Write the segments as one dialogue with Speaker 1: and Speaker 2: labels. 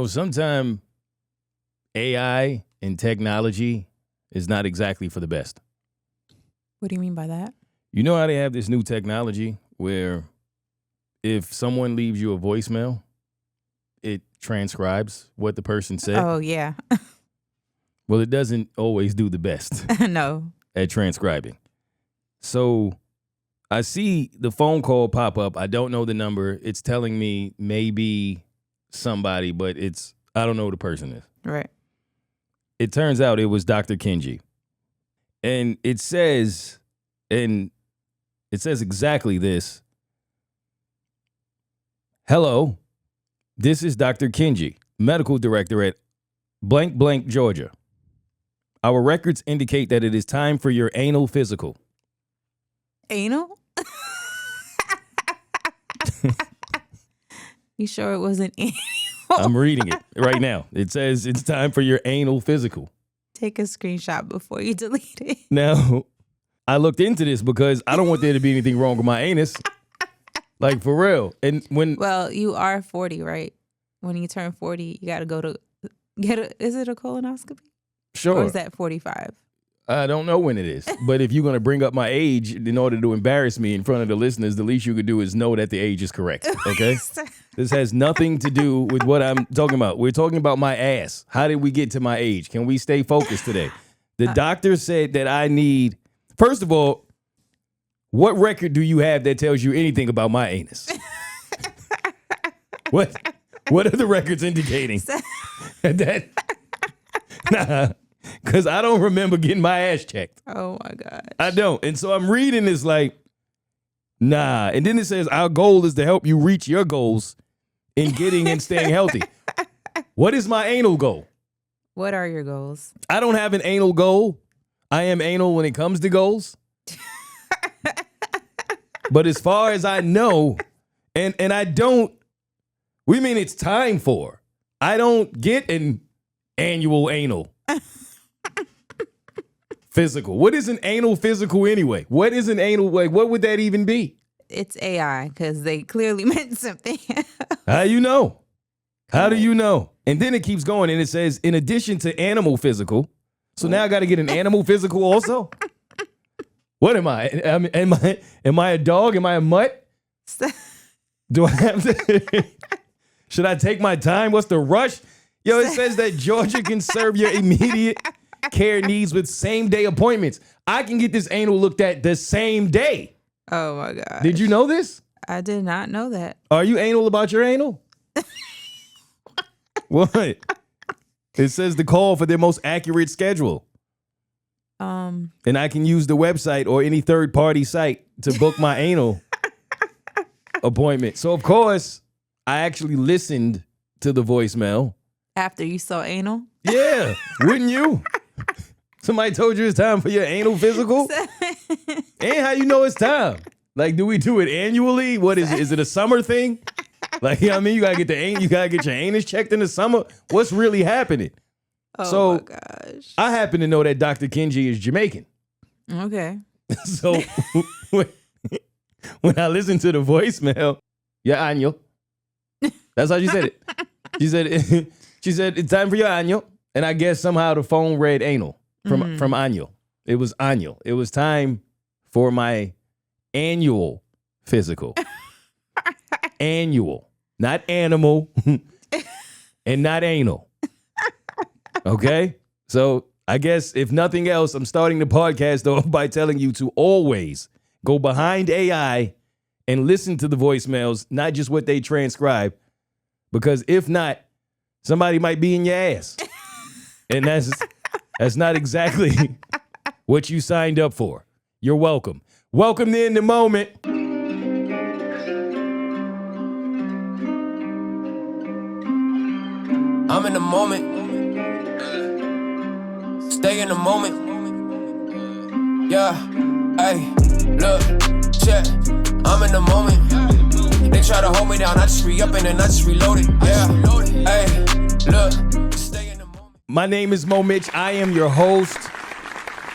Speaker 1: Sometimes AI and technology is not exactly for the best.
Speaker 2: What do you mean by that?
Speaker 1: You know how they have this new technology where if someone leaves you a voicemail, it transcribes what the person said?
Speaker 2: Oh, yeah.
Speaker 1: Well, it doesn't always do the best
Speaker 2: No.
Speaker 1: at transcribing. So I see the phone call pop up. I don't know the number. It's telling me maybe somebody, but I don't know who the person is.
Speaker 2: Right.
Speaker 1: It turns out it was Dr. Kenji. And it says exactly this. Hello, this is Dr. Kenji, medical director at blank blank, Georgia. Our records indicate that it is time for your anal physical.
Speaker 2: Anal? You sure it wasn't anal?
Speaker 1: I'm reading it right now. It says it's time for your anal physical.
Speaker 2: Take a screenshot before you delete it.
Speaker 1: Now, I looked into this because I don't want there to be anything wrong with my anus. Like, for real. And
Speaker 2: Well, you are 40, right? When you turn 40, you got to go to is it a colonoscopy?
Speaker 1: Sure.
Speaker 2: Or is that 45?
Speaker 1: I don't know when it is. But if you're going to bring up my age in order to embarrass me in front of the listeners, the least you could do is know that the age is correct. Okay? This has nothing to do with what I'm talking about. We're talking about my ass. How did we get to my age? Can we stay focused today? The doctor said that I need, first of all, what record do you have that tells you anything about my anus? What are the records indicating? That, nah, because I don't remember getting my ass checked.
Speaker 2: Oh, my gosh.
Speaker 1: I don't. And so I'm reading this like, nah. And then it says, our goal is to help you reach your goals in getting and staying healthy. What is my anal goal?
Speaker 2: What are your goals?
Speaker 1: I don't have an anal goal. I am anal when it comes to goals. But as far as I know, and I don't, we mean it's time for. I don't get an annual anal physical. What is an anal physical anyway? What is an anal, like, what would that even be?
Speaker 2: It's AI because they clearly meant something.
Speaker 1: How you know? How do you know? And then it keeps going and it says, in addition to animal physical, so now I got to get an animal physical also? What am I? Am I a dog? Am I a mutt? Do I have to? Should I take my time? What's the rush? Yo, it says that Georgia can serve your immediate care needs with same-day appointments. I can get this anal looked at the same day.
Speaker 2: Oh, my God.
Speaker 1: Did you know this?
Speaker 2: I did not know that.
Speaker 1: Are you anal about your anal? What? It says the call for their most accurate schedule. And I can use the website or any third-party site to book my anal appointment. So, of course, I actually listened to the voicemail.
Speaker 2: After you saw anal?
Speaker 1: Yeah, wouldn't you? Somebody told you it's time for your anal physical? And how you know it's time? Like, do we do it annually? What is it? Is it a summer thing? Like, you know what I mean? You gotta get your anus checked in the summer. What's really happening?
Speaker 2: Oh, my gosh.
Speaker 1: I happen to know that Dr. Kenji is Jamaican.
Speaker 2: Okay.
Speaker 1: So when I listened to the voicemail, your año. That's how she said it. She said it's time for your año. And I guess somehow the phone read anal from año. It was año. It was time for my annual physical. Annual. Not animal. And not anal. Okay? So I guess if nothing else, I'm starting the podcast off by telling you to always go behind AI and listen to the voicemails, not just what they transcribe. Because if not, somebody might be in your ass. And that's not exactly what you signed up for. You're welcome. Welcome to In the Moment.
Speaker 3: I'm in the moment. Stay in the moment. Yeah, hey, look, check. I'm in the moment. They try to hold me down, I just re-up and then I just reload it. Yeah, hey, look, stay in the moment.
Speaker 1: My name is Moment. I am your host.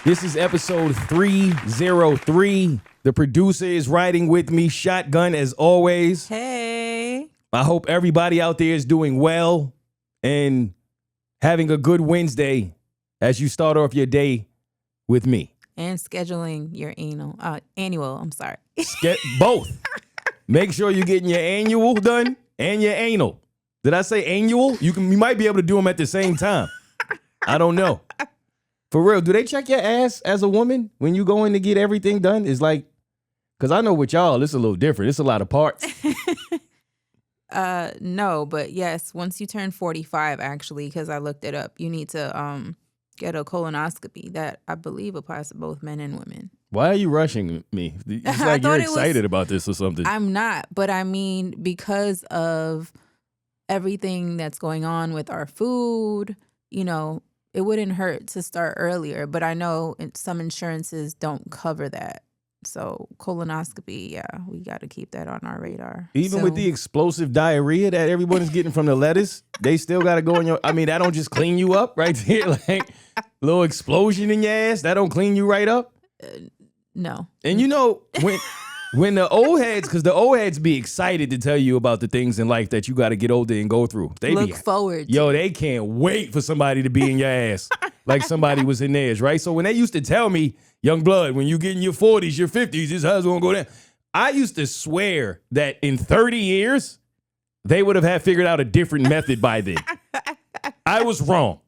Speaker 1: This is episode 303. The producer is riding with me, shotgun as always.
Speaker 2: Hey.
Speaker 1: I hope everybody out there is doing well. and having a good Wednesday as you start off your day with me.
Speaker 2: And scheduling your annual. I'm sorry.
Speaker 1: Both. Make sure you're getting your annual done and your anal. Did I say annual? You might be able to do them at the same time. I don't know. For real, do they check your ass as a woman when you go in to get everything done? It's like, because I know with y'all, it's a little different. It's a lot of parts.
Speaker 2: No, but yes, once you turn 45, actually, because I looked it up, you need to get a colonoscopy. That I believe applies to both men and women.
Speaker 1: Why are you rushing me? It's like you're excited about this or something.
Speaker 2: I'm not, but I mean, because of everything that's going on with our food, you know, it wouldn't hurt to start earlier. But I know some insurances don't cover that. So colonoscopy, yeah, we got to keep that on our radar.
Speaker 1: Even with the explosive diarrhea that everyone is getting from the lettuce, they still got to go in your, I mean, that don't just clean you up right there. Like a little explosion in your ass, that don't clean you right up.
Speaker 2: No.
Speaker 1: And you know, when the old heads, because the old heads be excited to tell you about the things in life that you got to get older and go through. They
Speaker 2: look forward to.
Speaker 1: Yo, they can't wait for somebody to be in your ass like somebody was in theirs, right? So when they used to tell me, young blood, when you get in your 40s, your 50s, this how's it gonna go down. I used to swear that in 30 years, they would have had figured out a different method by then. I was wrong,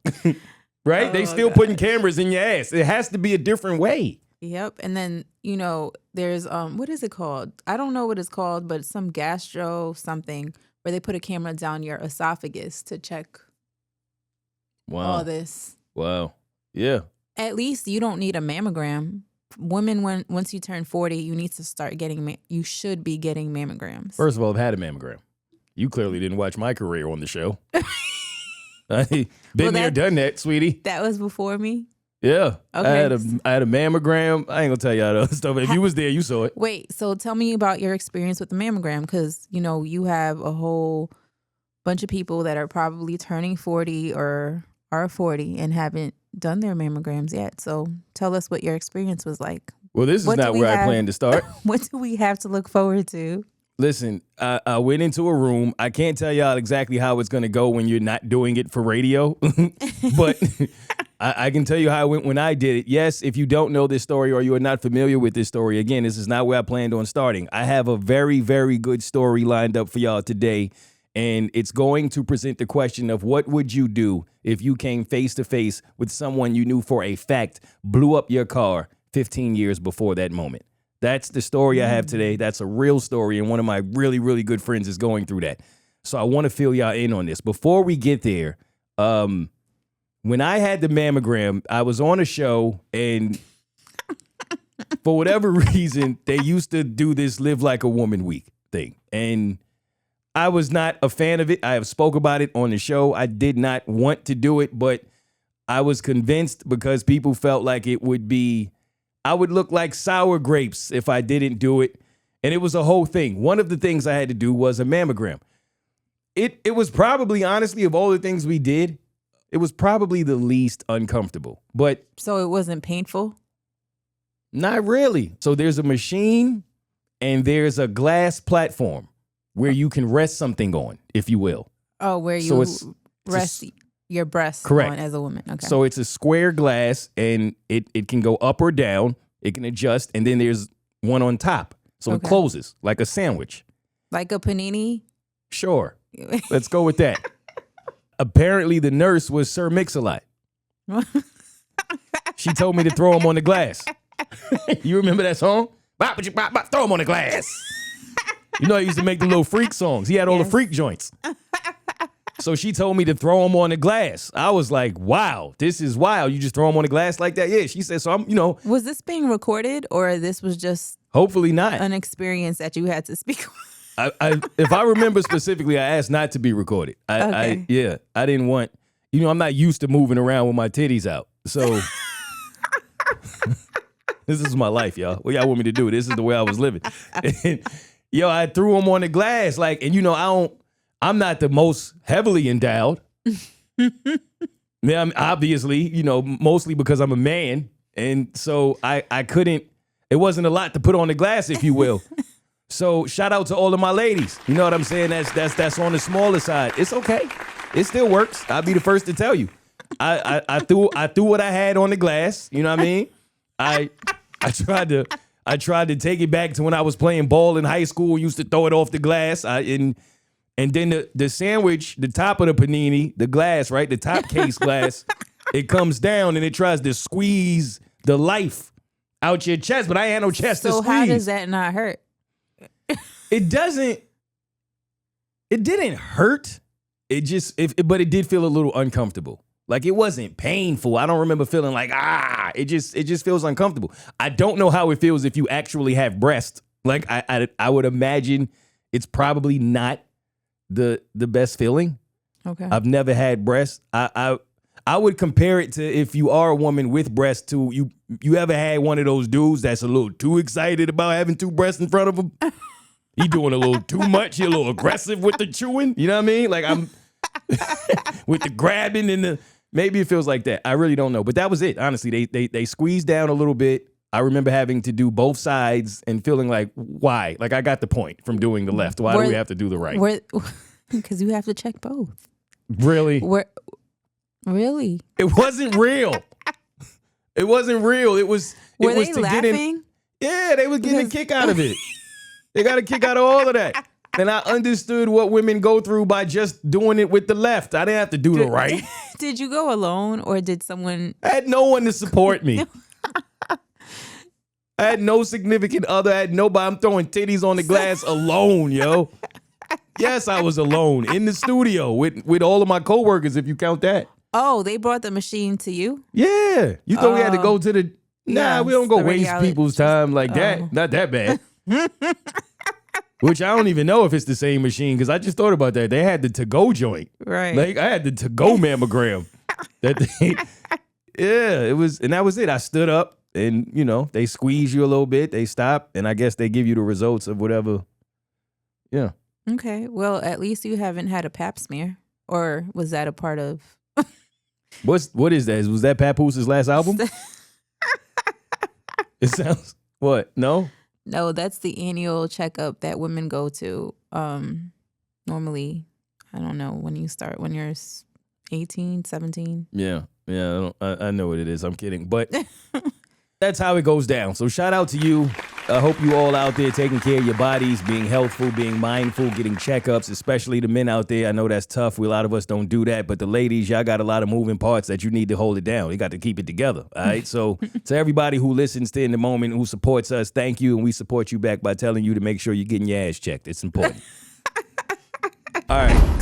Speaker 1: right? They still putting cameras in your ass. It has to be a different way.
Speaker 2: Yep. And then, you know, there's, what is it called? I don't know what it's called, but it's some gastro something where they put a camera down your esophagus to check all this.
Speaker 1: Wow. Yeah.
Speaker 2: At least you don't need a mammogram. Women, once you turn 40, you need to start getting, you should be getting mammograms.
Speaker 1: First of all, I've had a mammogram. You clearly didn't watch my career on the show. I been there, done that, sweetie.
Speaker 2: That was before me?
Speaker 1: Yeah.
Speaker 2: Okay.
Speaker 1: I had a mammogram. I ain't gonna tell you all the other stuff. If you was there, you saw it.
Speaker 2: Wait, so tell me about your experience with the mammogram, because, you know, you have a whole bunch of people that are probably turning 40 or are 40 and haven't done their mammograms yet. So tell us what your experience was like.
Speaker 1: Well, this is not where I planned to start.
Speaker 2: What do we have to look forward to?
Speaker 1: Listen, I went into a room. I can't tell y'all exactly how it's going to go when you're not doing it for radio, but I can tell you how it went when I did it. Yes, if you don't know this story or you are not familiar with this story, again, this is not where I planned on starting. I have a very, very good story lined up for y'all today, and it's going to present the question of what would you do if you came face to face with someone you knew for a fact blew up your car 15 years before that moment. That's the story I have today. That's a real story, and one of my really, really good friends is going through that. So I want to fill y'all in on this. Before we get there, when I had the mammogram, I was on a show, and for whatever reason, they used to do this Live Like a Woman Week thing, and I was not a fan of it. I have spoke about it on the show. I did not want to do it, but I was convinced because people felt like it would be, I would look like sour grapes if I didn't do it. And it was a whole thing. One of the things I had to do was a mammogram. It was probably, honestly, of all the things we did, it was probably the least uncomfortable. But
Speaker 2: so it wasn't painful?
Speaker 1: Not really. So there's a machine and there's a glass platform where you can rest something on, if you will.
Speaker 2: Oh, where you rest your breasts on as a woman. Okay.
Speaker 1: So it's a square glass, and it can go up or down. It can adjust, and then there's one on top. So it closes like a sandwich.
Speaker 2: Like a panini?
Speaker 1: Sure. Let's go with that. Apparently, the nurse was Sir Mix-a-Lot. She told me to throw him on the glass. You remember that song? Bop, bop, bop, throw him on the glass. You know, he used to make the little freak songs. He had all the freak joints. So she told me to throw him on the glass. I was like, wow, this is wild. You just throw him on the glass like that? Yeah, she said, so I'm,
Speaker 2: Was this being recorded, or this was just...
Speaker 1: Hopefully not.
Speaker 2: An experience that you had to speak on?
Speaker 1: If I remember specifically, I asked not to be recorded. I didn't want, I'm not used to moving around with my titties out. So this is my life, y'all. What y'all want me to do? This is the way I was living. And, I threw him on the glass, I'm not the most heavily endowed. Yeah, obviously, mostly because I'm a man. And so I couldn't, it wasn't a lot to put on the glass, if you will. So shout out to all of my ladies. You know what I'm saying? That's on the smaller side. It's okay. It still works. I'll be the first to tell you. I threw what I had on the glass. You know what I mean? I tried to take it back to when I was playing ball in high school. Used to throw it off the glass. And then the sandwich, the top of the panini, the glass, right? The top case glass, it comes down and it tries to squeeze the life out your chest. But I ain't had no chest to squeeze.
Speaker 2: So how does that not hurt?
Speaker 1: It didn't hurt. But it did feel a little uncomfortable. Like, it wasn't painful. I don't remember feeling like, it just feels uncomfortable. I don't know how it feels if you actually have breast. Like, I would imagine it's probably not the best feeling.
Speaker 2: Okay.
Speaker 1: I've never had breast. I would compare it to if you are a woman with breasts to you ever had one of those dudes that's a little too excited about having two breasts in front of him? He doing a little too much. He a little aggressive with the chewing. You know what I mean? Like, I'm with the grabbing and the, maybe it feels like that. I really don't know. But that was it. Honestly, they squeezed down a little bit. I remember having to do both sides and feeling like, why? Like, I got the point from doing the left. Why do we have to do the right?
Speaker 2: Because you have to check both.
Speaker 1: Really?
Speaker 2: Really?
Speaker 1: It wasn't real. It wasn't real. It was.
Speaker 2: Were
Speaker 1: it was
Speaker 2: they
Speaker 1: to
Speaker 2: laughing?
Speaker 1: Yeah, they was getting a kick out of it. They got a kick out of all of that. And I understood what women go through by just doing it with the left. I didn't have to do the right.
Speaker 2: Did you go alone or did someone?
Speaker 1: I had no one to support me. I had no significant other. I had nobody. I'm throwing titties on the glass alone, yo. Yes, I was alone in the studio with all of my coworkers, if you count that.
Speaker 2: Oh, they brought the machine to you?
Speaker 1: Yeah. You thought we had to go to the... Nah, we don't go waste people's time like that. Not that bad. Which I don't even know if it's the same machine, because I just thought about that. They had the to-go joint.
Speaker 2: Right.
Speaker 1: Like, I had the to-go mammogram. It was, and that was it. I stood up and, they squeeze you a little bit. They stop, and I guess they give you the results of whatever. Yeah.
Speaker 2: Okay. Well, at least you haven't had a pap smear. Or was that a part of...
Speaker 1: What is that? Was that Papoose' last album? It sounds... What? No?
Speaker 2: No, that's the annual checkup that women go to. Normally, I don't know, when you're 18, 17.
Speaker 1: Yeah. I know what it is. I'm kidding. But that's how it goes down. So shout out to you. I hope you all out there taking care of your bodies, being healthful, being mindful, getting checkups, especially the men out there. I know that's tough. A lot of us don't do that. But the ladies, y'all got a lot of moving parts that you need to hold it down. You got to keep it together. All right. So to everybody who listens to In the Moment, who supports us, thank you. And we support you back by telling you to make sure you're getting your ass checked. It's important. All right.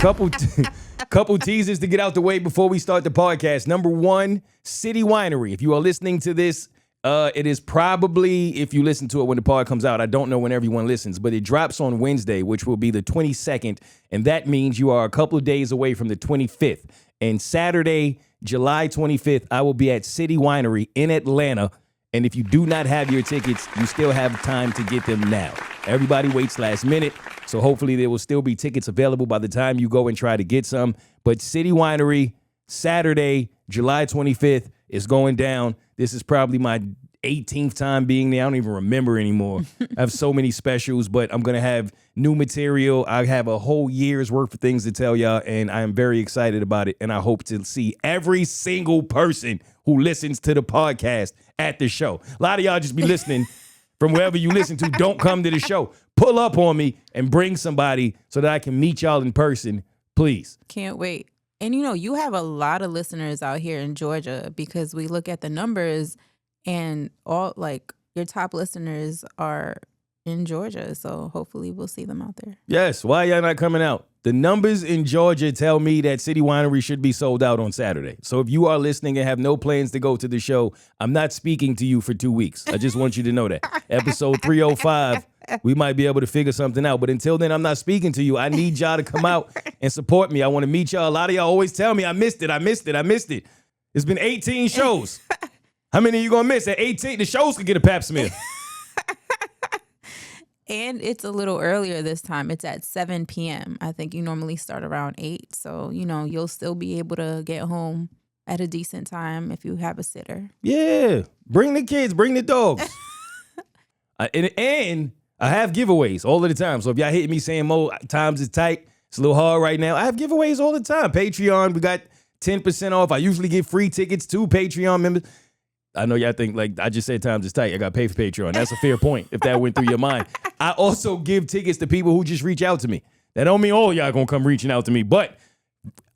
Speaker 1: Couple teasers to get out the way before we start the podcast. Number one, City Winery. If you are listening to this, it is probably, if you listen to it when the pod comes out, I don't know when everyone listens, but it drops on Wednesday, which will be the 22nd. And that means you are a couple of days away from the 25th. And Saturday, July 25th, I will be at City Winery in Atlanta. And if you do not have your tickets, you still have time to get them now. Everybody waits last minute. So hopefully there will still be tickets available by the time you go and try to get some. But City Winery, Saturday, July 25th is going down. This is probably my 18th time being there. I don't even remember anymore. I have so many specials, but I'm going to have new material. I have a whole year's worth of things to tell y'all, and I am very excited about it. And I hope to see every single person who listens to the podcast at the show. A lot of y'all just be listening from wherever you listen to. Don't come to the show. Pull up on me and bring somebody so that I can meet y'all in person, please.
Speaker 2: Can't wait. And you have a lot of listeners out here in Georgia, because we look at the numbers and all, like, your top listeners are in Georgia. So hopefully we'll see them out there.
Speaker 1: Yes. Why y'all not coming out? The numbers in Georgia tell me that City Winery should be sold out on Saturday. So if you are listening and have no plans to go to the show, I'm not speaking to you for 2 weeks. I just want you to know that. Episode 305, we might be able to figure something out. But until then, I'm not speaking to you. I need y'all to come out and support me. I want to meet y'all. A lot of y'all always tell me, I missed it. It's been 18 shows. How many are you going to miss? At 18, the shows could get a pap smear.
Speaker 2: And it's a little earlier this time. It's at 7 p.m. I think you normally start around 8. So, you'll still be able to get home at a decent time if you have a sitter.
Speaker 1: Yeah. Bring the kids. Bring the dogs. And I have giveaways all of the time. So if y'all hit me saying more times is tight, It's a little hard right now. I have giveaways all the time. Patreon, we got 10% off. I usually give free tickets to Patreon members. I know y'all think like I just said times is tight. I got to pay for Patreon. That's a fair point if that went through your mind. I also give tickets to people who just reach out to me. That don't mean all y'all gonna come reaching out to me, but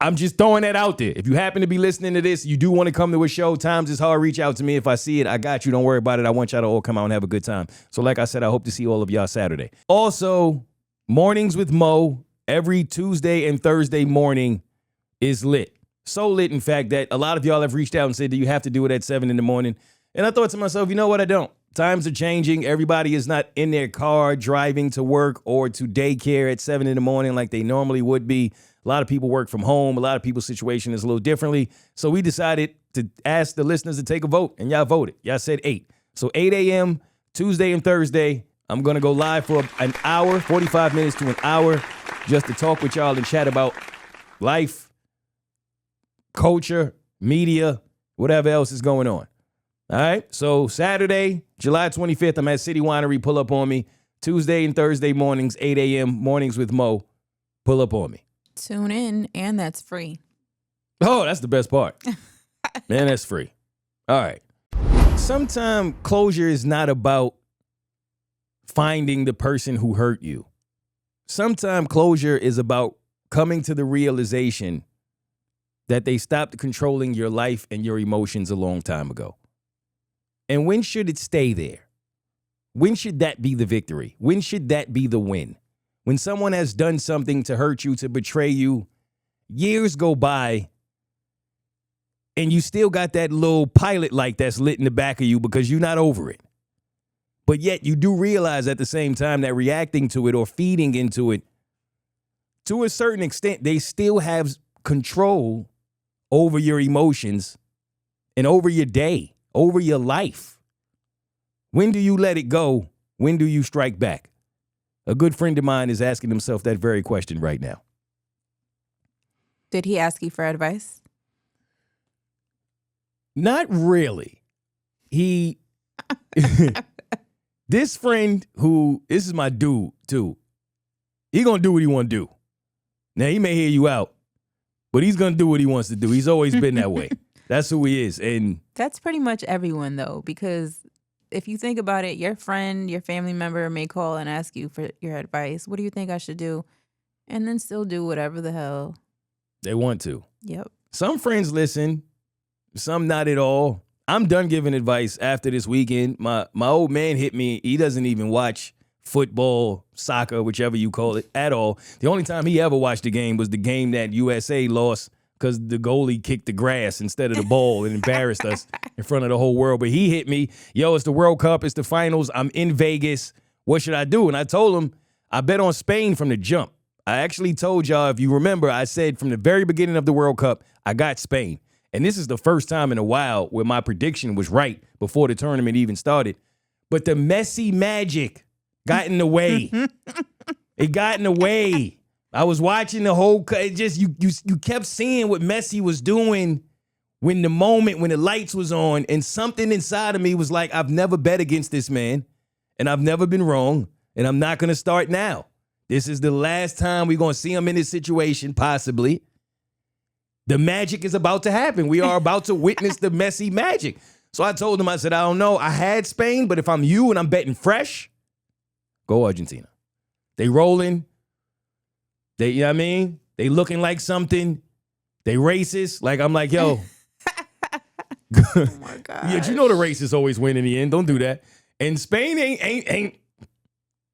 Speaker 1: I'm just throwing that out there. If you happen to be listening to this, you do want to come to a show, times is hard, reach out to me. If I see it, I got you. Don't worry about it. I want y'all to all come out and have a good time. So like I said, I hope to see all of y'all Saturday. Also, Mornings with Mo, every Tuesday and Thursday morning is lit. So lit, in fact, that a lot of y'all have reached out and said that you have to do it at 7 in the morning. And I thought to myself, you know what? I don't. Times are changing. Everybody is not in their car driving to work or to daycare at 7 in the morning like they normally would be. A lot of people work from home. A lot of people's situation is a little differently. So we decided to ask the listeners to take a vote, and y'all voted. Y'all said 8. So 8 a.m. Tuesday and Thursday, I'm going to go live for an hour, 45 minutes to an hour, just to talk with y'all and chat about life, culture, media, whatever else is going on. All right. So Saturday, July 25th, I'm at City Winery. Pull up on me. Tuesday and Thursday mornings, 8 a.m. Mornings with Mo. Pull up on me.
Speaker 2: Tune in, and that's free.
Speaker 1: Oh, that's the best part. Man, that's free. All right. Sometimes closure is not about finding the person who hurt you. Sometimes closure is about coming to the realization that they stopped controlling your life and your emotions a long time ago. And when should it stay there? When should that be the victory? When should that be the win? When someone has done something to hurt you, to betray you, years go by, and you still got that little pilot light that's lit in the back of you because you're not over it. But yet you do realize at the same time that reacting to it or feeding into it, to a certain extent, they still have control over your emotions and over your day, over your life. When do you let it go? When do you strike back? A good friend of mine is asking himself that very question right now.
Speaker 2: Did he ask you for advice?
Speaker 1: Not really. He, this friend this is my dude too. He gonna do what he want to do. Now he may hear you out, but he's gonna do what he wants to do. He's always been that way. That's who he is. And
Speaker 2: that's pretty much everyone though, because if you think about it, your friend, your family member may call and ask you for your advice. What do you think I should do? And then still do whatever the hell
Speaker 1: they want to.
Speaker 2: Yep.
Speaker 1: Some friends listen, some not at all. I'm done giving advice after this weekend. My old man hit me. He doesn't even watch football, soccer, whichever you call it, at all. The only time he ever watched the game was the game that USA lost because the goalie kicked the grass instead of the ball and embarrassed us in front of the whole world. But he hit me. Yo, it's the World Cup. It's the finals. I'm in Vegas. What should I do? And I told him I bet on Spain from the jump. I actually told y'all, if you remember, I said from the very beginning of the World Cup, I got Spain. And this is the first time in a while where my prediction was right before the tournament even started. But the Messi magic got in the way. It got in the way. I was watching the whole, it just, you kept seeing what Messi was doing when the lights was on, and something inside of me was like, I've never bet against this man, and I've never been wrong, and I'm not going to start now. This is the last time we're going to see him in this situation, possibly. The magic is about to happen. We are about to witness the Messi magic. So I told him, I said, I don't know. I had Spain, but if I'm you and I'm betting fresh, go Argentina. They rolling. They, you know what I mean? They looking like something. They racist. Like, I'm like, yo.
Speaker 2: Oh my God.
Speaker 1: Yeah, you know the racists always win in the end. Don't do that. And Spain ain't.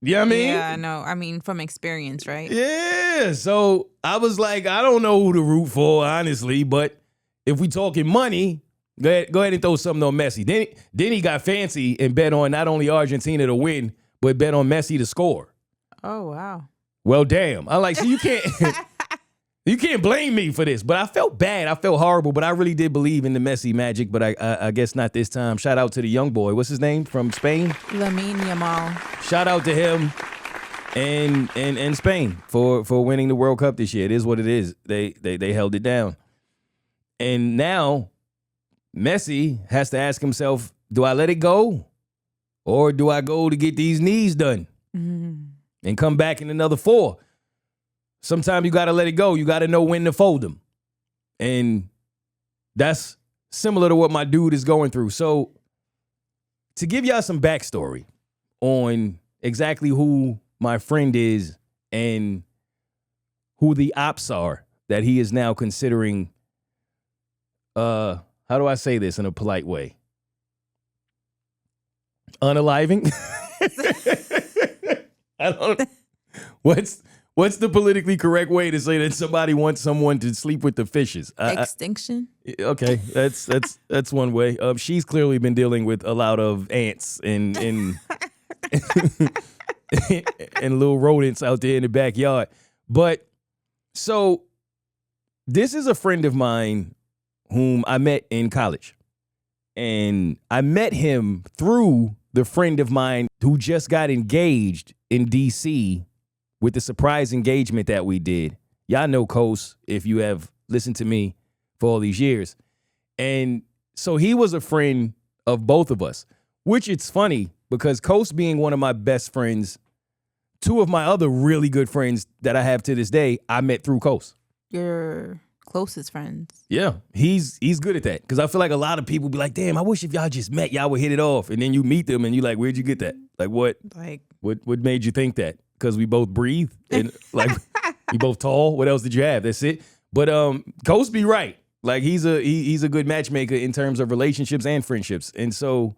Speaker 1: You know what I mean?
Speaker 2: Yeah, I know. I mean, from experience, right?
Speaker 1: Yeah. So I was like, I don't know who to root for, honestly. But if we talking money, go ahead and throw something on Messi. Then he got fancy and bet on not only Argentina to win, but bet on Messi to score.
Speaker 2: Oh, wow.
Speaker 1: Well, damn. I'm like, so you can't you can't blame me for this. But I felt bad. I felt horrible. But I really did believe in the Messi magic. But I guess not this time. Shout out to the young boy. What's his name? From Spain?
Speaker 2: Lamine Yamal.
Speaker 1: Shout out to him and Spain for winning the World Cup this year. It is what it is. They held it down. And now Messi has to ask himself, do I let it go? Or do I go to get these knees done?
Speaker 2: Mm-hmm.
Speaker 1: And come back in another 4? sometimes you got to let it go. You got to know when to fold them. And that's similar to what my dude is going through. So to give y'all some backstory on exactly who my friend is and who the ops are that he is now considering, how do I say this in a polite way? Unaliving? I don't know. What's the politically correct way to say that somebody wants someone to sleep with the fishes?
Speaker 2: Extinction.
Speaker 1: Okay, that's one way. She's clearly been dealing with a lot of ants and and little rodents out there in the backyard. But so this is a friend of mine whom I met in college, and I met him through the friend of mine who just got engaged in DC with the surprise engagement that we did. Y'all know Coase if you have listened to me for all these years. And so he was a friend of both of us, which it's funny because Coase being one of my best friends, two of my other really good friends that I have to this day, I met through Coase.
Speaker 2: Your closest friends.
Speaker 1: Yeah, he's good at that. Because I feel like a lot of people be like, damn, I wish if y'all just met, y'all would hit it off. And then you meet them and you like, where'd you get that? Like what made you think that? Because we both breathe and like we both tall. What else did you have? That's it. But Coase be right. Like he's a good matchmaker in terms of relationships and friendships. And so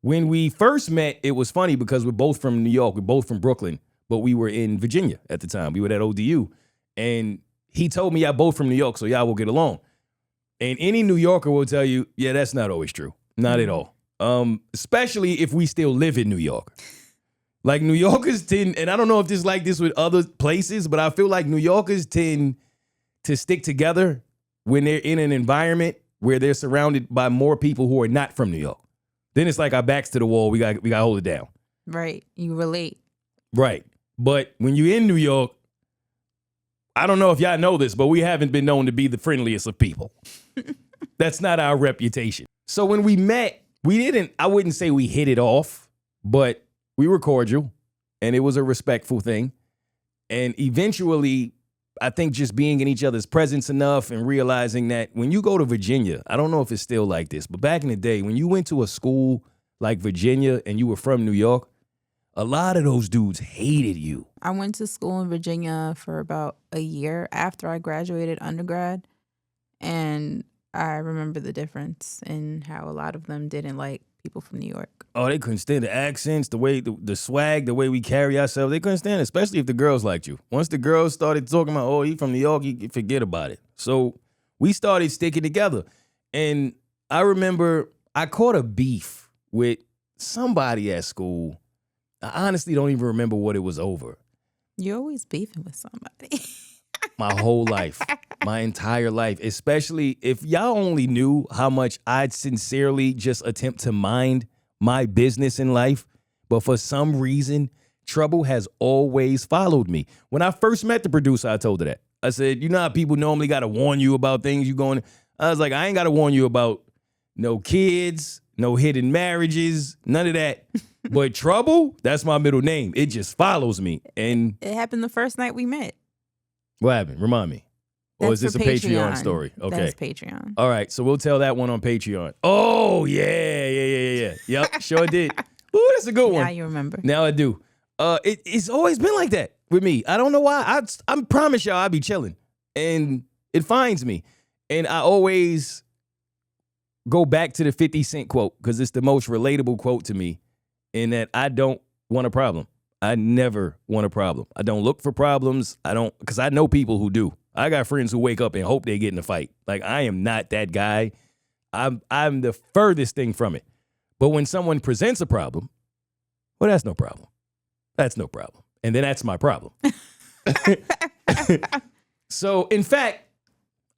Speaker 1: when we first met, it was funny because we're both from New York. We're both from Brooklyn, but we were in Virginia at the time. We were at ODU. And he told me y'all both from New York, so y'all will get along. And any New Yorker will tell you, yeah, that's not always true. Not at all. Especially if we still live in New York. Like New Yorkers tend, and I don't know if this is like this with other places, but I feel like New Yorkers tend to stick together when they're in an environment where they're surrounded by more people who are not from New York. Then it's like our backs to the wall. We got to hold it down.
Speaker 2: Right. You relate.
Speaker 1: Right. But when you're in New York, I don't know if y'all know this, but we haven't been known to be the friendliest of people. That's not our reputation. So when we met, I wouldn't say we hit it off, but we were cordial and it was a respectful thing. And eventually, I think just being in each other's presence enough and realizing that when you go to Virginia, I don't know if it's still like this, but back in the day, when you went to a school like Virginia and you were from New York, a lot of those dudes hated you.
Speaker 2: I went to school in Virginia for about a year after I graduated undergrad. And I remember the difference in how a lot of them didn't like people from New York.
Speaker 1: Oh, they couldn't stand the accents, the way, the swag, the way we carry ourselves. They couldn't stand it, especially if the girls liked you. Once the girls started talking about, oh, he from New York, you forget about it. So we started sticking together. And I remember I caught a beef with somebody at school. I honestly don't even remember what it was over.
Speaker 2: You're always beefing with somebody.
Speaker 1: My whole life, my entire life, especially if y'all only knew how much I'd sincerely just attempt to mind my business in life. But for some reason, trouble has always followed me. When I first met the producer, I told her that. I said, you know how people normally got to warn you about things you going. I was like, I ain't got to warn you about no kids, no hidden marriages, none of that. But trouble, that's my middle name. It just follows me. And
Speaker 2: it happened the first night we met.
Speaker 1: What happened? Remind me. Or is this a Patreon story? Okay.
Speaker 2: That's Patreon.
Speaker 1: All right. So we'll tell that one on Patreon. Oh, yeah. Yep, sure did. Ooh, that's a good one.
Speaker 2: Now you remember.
Speaker 1: Now I do. It's always been like that with me. I don't know why. I promise y'all I be chilling. And it finds me. And I always go back to the 50 Cent quote because it's the most relatable quote to me in that I don't want a problem. I never want a problem. I don't look for problems. Because I know people who do. I got friends who wake up and hope they get in a fight. Like, I am not that guy. I'm the furthest thing from it. But when someone presents a problem, well, that's no problem. That's no problem. And then that's my problem. So, in fact,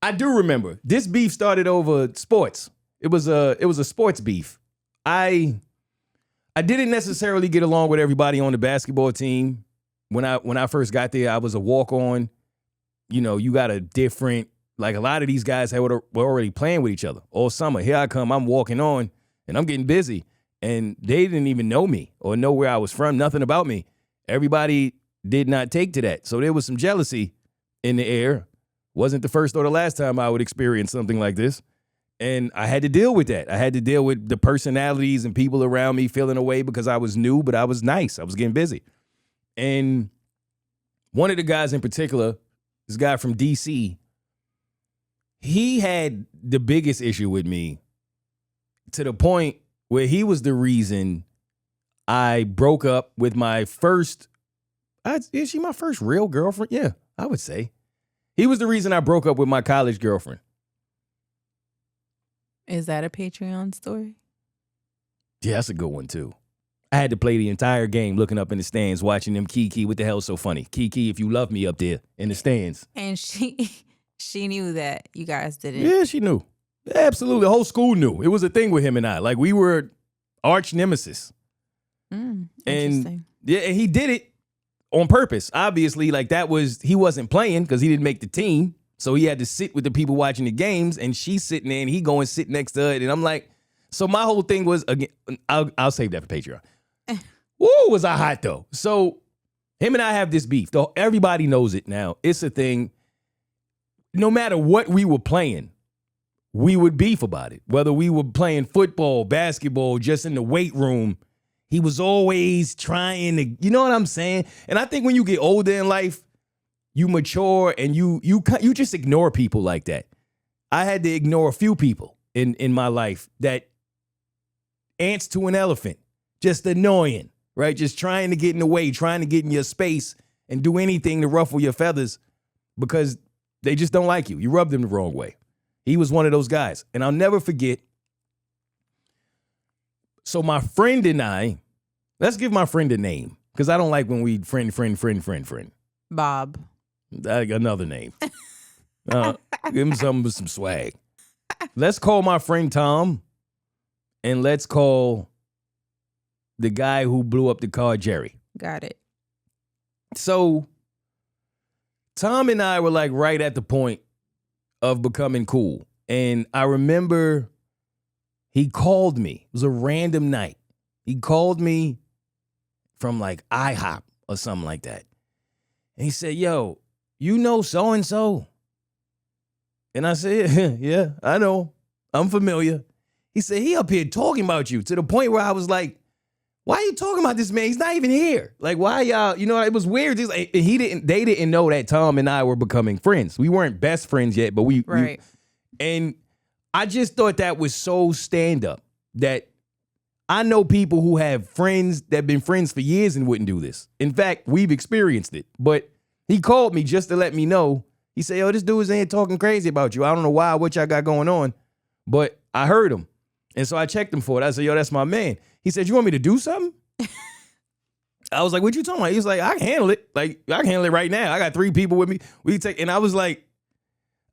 Speaker 1: I do remember this beef started over sports. It was a sports beef. I didn't necessarily get along with everybody on the basketball team. When I first got there, I was a walk-on. You know, you got a different, like a lot of these guys were already playing with each other all summer. Here I come, I'm walking on, and I'm getting busy. And they didn't even know me or know where I was from, nothing about me. Everybody did not take to that. So there was some jealousy in the air. Wasn't the first or the last time I would experience something like this. And I had to deal with that. I had to deal with the personalities and people around me feeling away because I was new, but I was nice. I was getting busy. And one of the guys in particular, this guy from DC, he had the biggest issue with me to the point where he was the reason I broke up with my first, is she my first real girlfriend? Yeah, I would say. He was the reason I broke up with my college girlfriend.
Speaker 2: Is that a Patreon story?
Speaker 1: Yeah, that's a good one too. I had to play the entire game looking up in the stands, watching them Kiki. What the hell's so funny? Kiki, if you love me up there in the stands.
Speaker 2: And she knew that you guys didn't.
Speaker 1: Yeah, she knew. Absolutely. The whole school knew. It was a thing with him and I. Like, we were arch nemesis.
Speaker 2: Interesting.
Speaker 1: And he did it on purpose. Obviously, like, he wasn't playing because he didn't make the team. So he had to sit with the people watching the games, and she's sitting there and he going sit next to it. And I'm like, so my whole thing was, again, I'll save that for Patreon. Woo, was I hot though. So him and I have this beef. Though everybody knows it now. It's a thing. No matter what we were playing, we would beef about it. Whether we were playing football, basketball, just in the weight room, he was always trying to, you know what I'm saying? And I think when you get older in life, you mature and you just ignore people like that. I had to ignore a few people in my life that ants to an elephant, just annoying, right? Just trying to get in the way, trying to get in your space and do anything to ruffle your feathers because they just don't like you. You rub them the wrong way. He was one of those guys. And I'll never forget. So my friend and I, let's give my friend a name because I don't like when we friend.
Speaker 2: Bob.
Speaker 1: Another name. Give him some swag. Let's call my friend Tom, and let's call the guy who blew up the car Jerry.
Speaker 2: Got it. So
Speaker 1: Tom and I were like right at the point of becoming cool. And I remember he called me. It was a random night. He called me from like IHOP or something like that. And he said, yo, you know so-and-so? And I said, yeah, I know. I'm familiar. He said, he up here talking about you to the point where I was like, why are you talking about this man? He's not even here. Like, why y'all, you know, it was weird. Like, they didn't know that Tom and I were becoming friends. We weren't best friends yet, but
Speaker 2: right.
Speaker 1: And I just thought that was so stand-up that I know people who have friends that have been friends for years and wouldn't do this. In fact, we've experienced it. But he called me just to let me know. He said, yo, this dude's in here talking crazy about you. I don't know why, what y'all got going on, but I heard him. And so I checked him for it. I said, yo, that's my man. He said, you want me to do something? I was like, what you talking about? He was like, I can handle it. Like, I can handle it right now. I got 3 people with me. And I was like,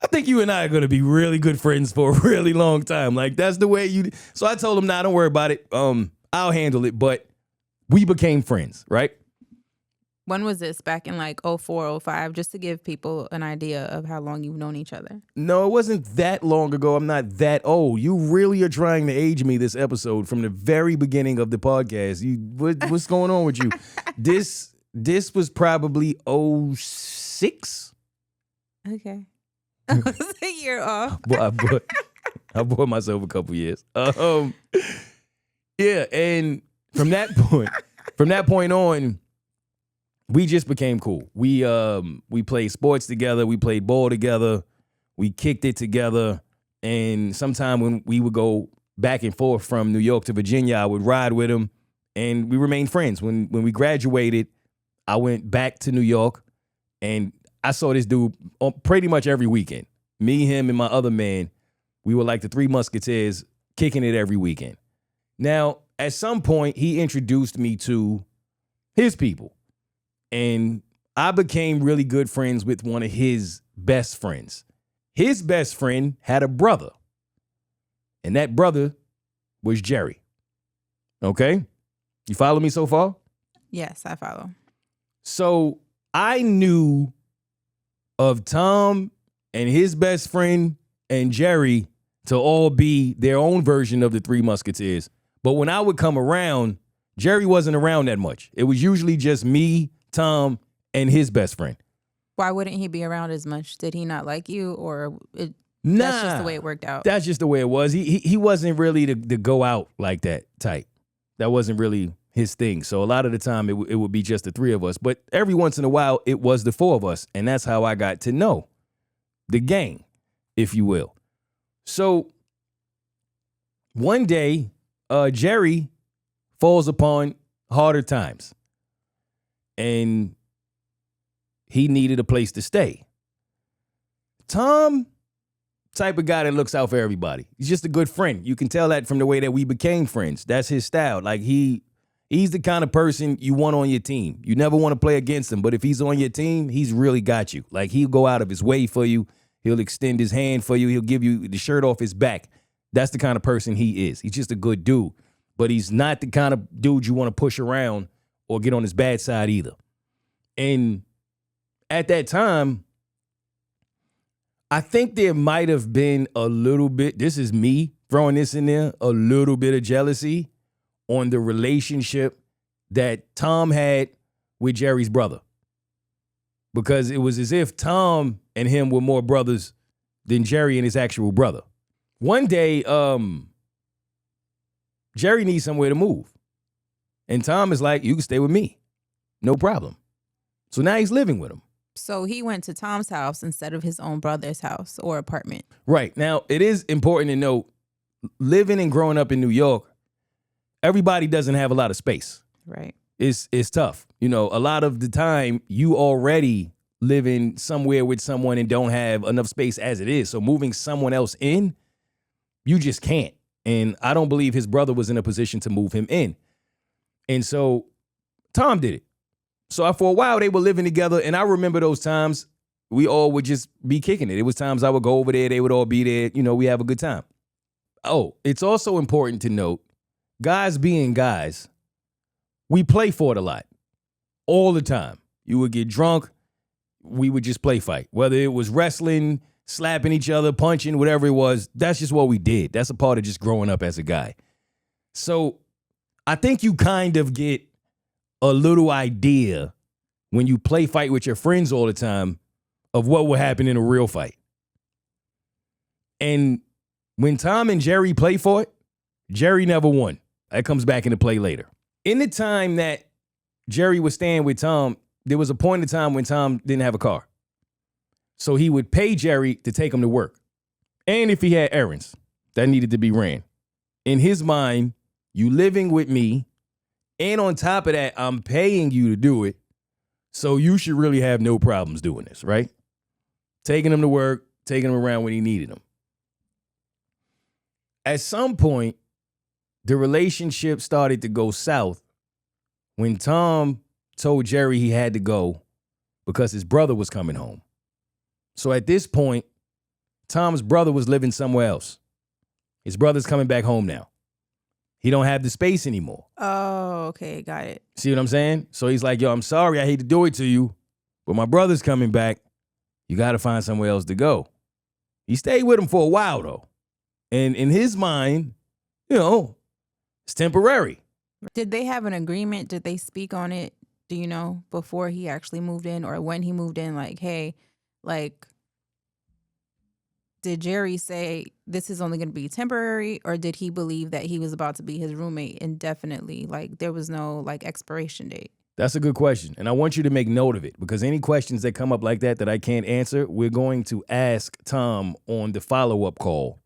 Speaker 1: I think you and I are going to be really good friends for a really long time. Like, that's the way you. So I told him, nah, don't worry about it. I'll handle it. But we became friends, right?
Speaker 2: When was this? Back in like 04, 05, just to give people an idea of how long you've known each other.
Speaker 1: No, it wasn't that long ago. I'm not that old. You really are trying to age me this episode from the very beginning of the podcast. What's going on with you? This was probably 06.
Speaker 2: Okay. I was a year off.
Speaker 1: I bought myself a couple years. Yeah, and from that point on, we just became cool. We played sports together. We played ball together. We kicked it together. And sometime when we would go back and forth from New York to Virginia, I would ride with him, and we remained friends. When we graduated, I went back to New York, and I saw this dude pretty much every weekend. Me, him, and my other man, we were like the 3 Musketeers, kicking it every weekend. Now, at some point, he introduced me to his people. And I became really good friends with one of his best friends. His best friend had a brother. And that brother was Jerry. Okay? You follow me so far?
Speaker 2: Yes, I follow.
Speaker 1: So I knew of Tom and his best friend and Jerry to all be their own version of the 3 Musketeers. But when I would come around, Jerry wasn't around that much. It was usually just me, Tom, and his best friend.
Speaker 2: Why wouldn't he be around as much? Did he not like you, or
Speaker 1: Nah,
Speaker 2: that's just the way it worked out?
Speaker 1: That's just the way it was. He wasn't really to go out like that type. That wasn't really his thing. So a lot of the time it would be just the three of us. But every once in a while it was the four of us. And that's how I got to know the gang, if you will. So one day, Jerry falls upon harder times. And he needed a place to stay. Tom, type of guy that looks out for everybody. He's just a good friend. You can tell that from the way that we became friends. That's his style. Like he's the kind of person you want on your team. You never want to play against him, but if he's on your team, he's really got you. Like he'll go out of his way for you. He'll extend his hand for you. He'll give you the shirt off his back. That's the kind of person he is. He's just a good dude, but he's not the kind of dude you want to push around or get on his bad side either. And at that time, I think there might have been a little bit, this is me throwing this in there, a little bit of jealousy on the relationship that Tom had with Jerry's brother. Because it was as if Tom and him were more brothers than Jerry and his actual brother. One day, Jerry needs somewhere to move. And Tom is like, you can stay with me. No problem. So now he's living with him.
Speaker 2: So he went to Tom's house instead of his own brother's house or apartment.
Speaker 1: Right. Now, it is important to note, living and growing up in New York, everybody doesn't have a lot of space.
Speaker 2: Right.
Speaker 1: It's tough. You know, a lot of the time, you already living somewhere with someone and don't have enough space as it is. So moving someone else in, you just can't. And I don't believe his brother was in a position to move him in. And so Tom did it. So for a while, they were living together, and I remember those times we all would just be kicking it. It was times I would go over there, they would all be there, you know, we have a good time. Oh, it's also important to note, guys being guys, we play for it a lot, all the time. You would get drunk, we would just play fight. Whether it was wrestling, slapping each other, punching, whatever it was, that's just what we did. That's a part of just growing up as a guy. So I think you kind of get a little idea when you play fight with your friends all the time of what will happen in a real fight. And when Tom and Jerry play for it, Jerry never won. That comes back into play later. In the time that Jerry was staying with Tom, there was a point in time when Tom didn't have a car. So he would pay Jerry to take him to work. And if he had errands that needed to be ran. In his mind, you living with me, and on top of that, I'm paying you to do it. So you should really have no problems doing this, right? Taking him to work, taking him around when he needed him. At some point, the relationship started to go south when Tom told Jerry he had to go because his brother was coming home. So at this point, Tom's brother was living somewhere else. His brother's coming back home now. He don't have the space anymore.
Speaker 2: Oh, okay. Got it.
Speaker 1: See what I'm saying? So he's like, yo, I'm sorry. I hate to do it to you, but my brother's coming back. You got to find somewhere else to go. He stayed with him for a while, though. And in his mind, you know, it's temporary.
Speaker 2: Did they have an agreement? Did they speak on it, do you know, before he actually moved in or when he moved in? Like, hey, like, did Jerry say this is only going to be temporary, or did he believe that he was about to be his roommate indefinitely? Like there was no like expiration date.
Speaker 1: That's a good question. And I want you to make note of it because any questions that come up like that I can't answer, we're going to ask Tom on the follow-up call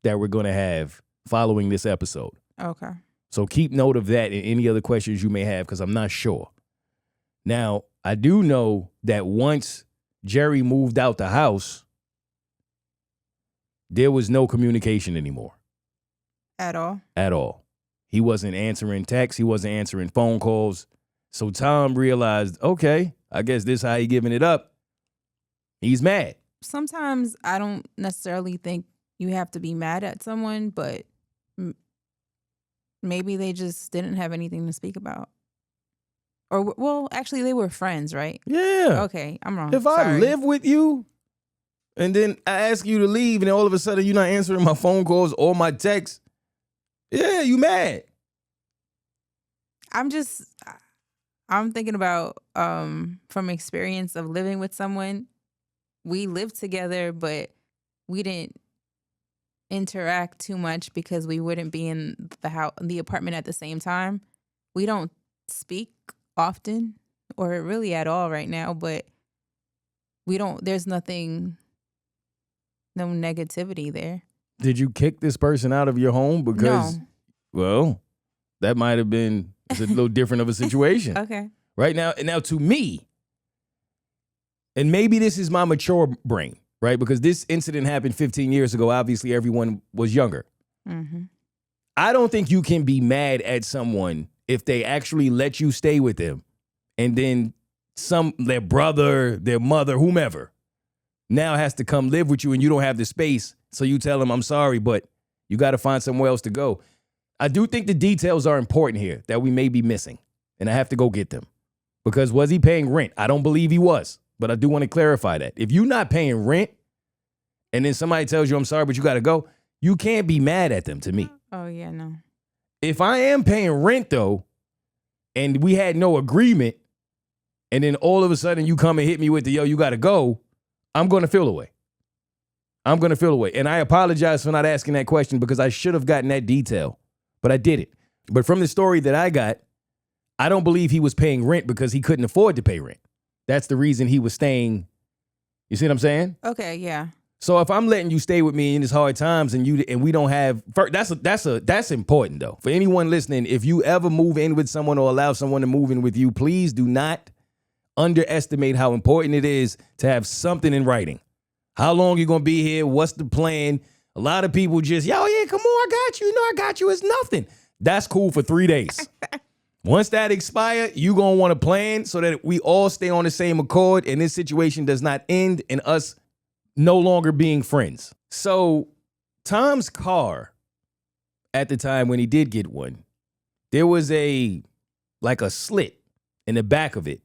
Speaker 1: that we're going to have following this episode.
Speaker 2: Okay.
Speaker 1: So keep note of that and any other questions you may have because I'm not sure. Now, I do know that once Jerry moved out the house, there was no communication anymore.
Speaker 2: At all?
Speaker 1: At all. He wasn't answering texts. He wasn't answering phone calls. So Tom realized, okay, I guess this is how he giving it up. He's mad.
Speaker 2: Sometimes I don't necessarily think you have to be mad at someone, but maybe they just didn't have anything to speak about. Or, well, actually, they were friends, right?
Speaker 1: Yeah.
Speaker 2: Okay, I'm wrong.
Speaker 1: If I live with you and then I ask you to leave and then all of a sudden you're not answering my phone calls or my texts, yeah, you mad.
Speaker 2: I'm just, I'm thinking about from experience of living with someone. We lived together, but we didn't interact too much because we wouldn't be in the apartment at the same time. We don't speak often or really at all right now, but there's no negativity there.
Speaker 1: Did you kick this person out of your home? Because,
Speaker 2: No.
Speaker 1: well, that might have been a little different of a situation.
Speaker 2: Okay.
Speaker 1: Right now to me, and maybe this is my mature brain, right? Because this incident happened 15 years ago. Obviously, everyone was younger.
Speaker 2: Mm-hmm.
Speaker 1: I don't think you can be mad at someone if they actually let you stay with them and then their brother, their mother, whomever, now has to come live with you and you don't have the space. So you tell them, I'm sorry, but you got to find somewhere else to go. I do think the details are important here that we may be missing, and I have to go get them. Because was he paying rent? I don't believe he was, but I do want to clarify that. If you're not paying rent and then somebody tells you, I'm sorry, but you got to go, you can't be mad at them, to me.
Speaker 2: Oh, yeah, no.
Speaker 1: If I am paying rent, though, and we had no agreement, and then all of a sudden you come and hit me with the, yo, you got to go, I'm going to feel away. I'm going to feel away. And I apologize for not asking that question because I should have gotten that detail, but I didn't. But from the story that I got, I don't believe he was paying rent because he couldn't afford to pay rent. That's the reason he was staying. You see what I'm saying?
Speaker 2: Okay, yeah.
Speaker 1: So if I'm letting you stay with me in these hard times and we don't have, that's important though. For anyone listening, if you ever move in with someone or allow someone to move in with you, please do not underestimate how important it is to have something in writing. How long you gonna be here? What's the plan? A lot of people just, yo, yeah, come on, I got you. I got you. It's nothing. That's cool for 3 days. Once that expires, you gonna want to plan so that we all stay on the same accord and this situation does not end in us no longer being friends. So Tom's car, at the time when he did get one, there was a slit in the back of it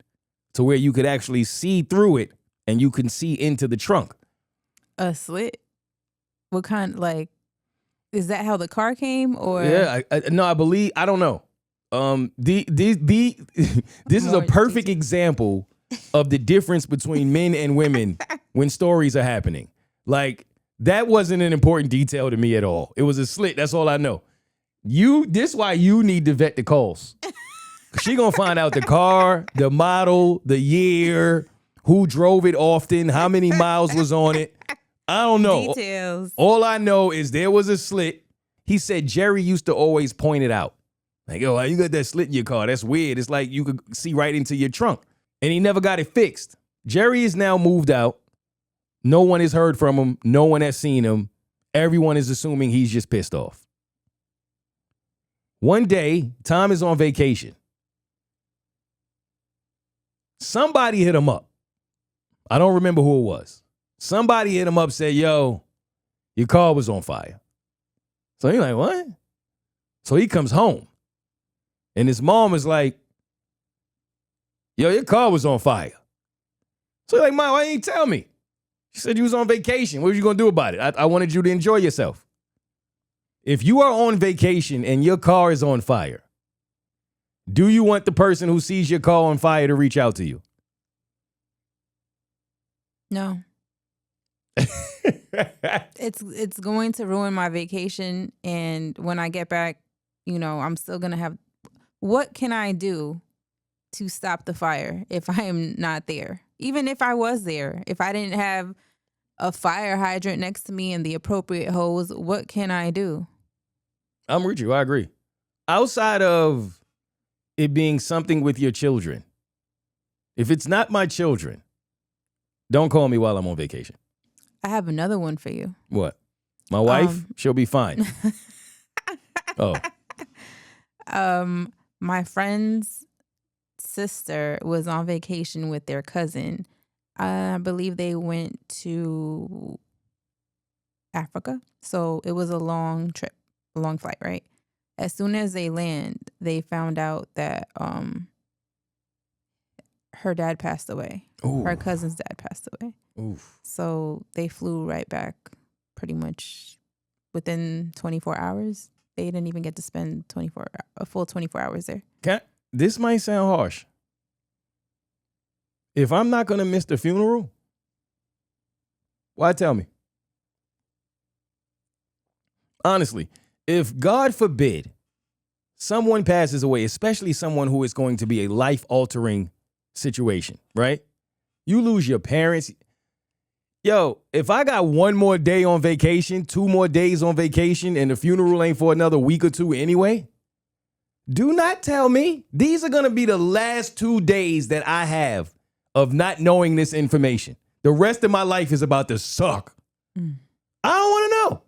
Speaker 1: to where you could actually see through it and you can see into the trunk.
Speaker 2: A slit? What kind, is that how the car came or?
Speaker 1: Yeah, I believe, I don't know. This is a perfect example of the difference between men and women when stories are happening. Like, that wasn't an important detail to me at all. It was a slit. That's all I know. This why you need to vet the calls. She gonna find out the car, the model, the year, who drove it often, how many miles was on it. I don't know.
Speaker 2: Details.
Speaker 1: All I know is there was a slit. He said Jerry used to always point it out. Like, yo, you got that slit in your car. That's weird. It's like you could see right into your trunk. And he never got it fixed. Jerry is now moved out. No one has heard from him. No one has seen him. Everyone is assuming he's just pissed off. One day, Tom is on vacation. Somebody hit him up. I don't remember who it was. Somebody hit him up, said, yo, your car was on fire. So he's like, what? So he comes home. And his mom is like, yo, your car was on fire. So he's like, Mom, why didn't you tell me? She said you was on vacation. What were you going to do about it? I wanted you to enjoy yourself. If you are on vacation and your car is on fire, do you want the person who sees your car on fire to reach out to you?
Speaker 2: No. It's going to ruin my vacation. And when I get back, I'm still going to have, what can I do to stop the fire if I am not there? Even if I was there, if I didn't have a fire hydrant next to me and the appropriate hose, what can I do?
Speaker 1: I'm with you. I agree. Outside of it being something with your children, if it's not my children, don't call me while I'm on vacation.
Speaker 2: I have another one for you.
Speaker 1: What? My wife? She'll be fine. Oh.
Speaker 2: My friend's sister was on vacation with their cousin. I believe they went to Africa. So it was a long trip, a long flight, right? As soon as they land, they found out that her dad passed away.
Speaker 1: Ooh.
Speaker 2: Her cousin's dad passed away.
Speaker 1: Oof.
Speaker 2: So they flew right back pretty much within 24 hours. They didn't even get to spend a full 24 hours there.
Speaker 1: This might sound harsh, if I'm not going to miss the funeral, why tell me? Honestly, if God forbid someone passes away, especially someone who is going to be a life-altering situation, right? You lose your parents. Yo, if I got one more day on vacation, 2 more days on vacation, and the funeral ain't for another week or 2 anyway, do not tell me these are going to be the last 2 days that I have of not knowing this information. The rest of my life is about to suck. I don't want to know.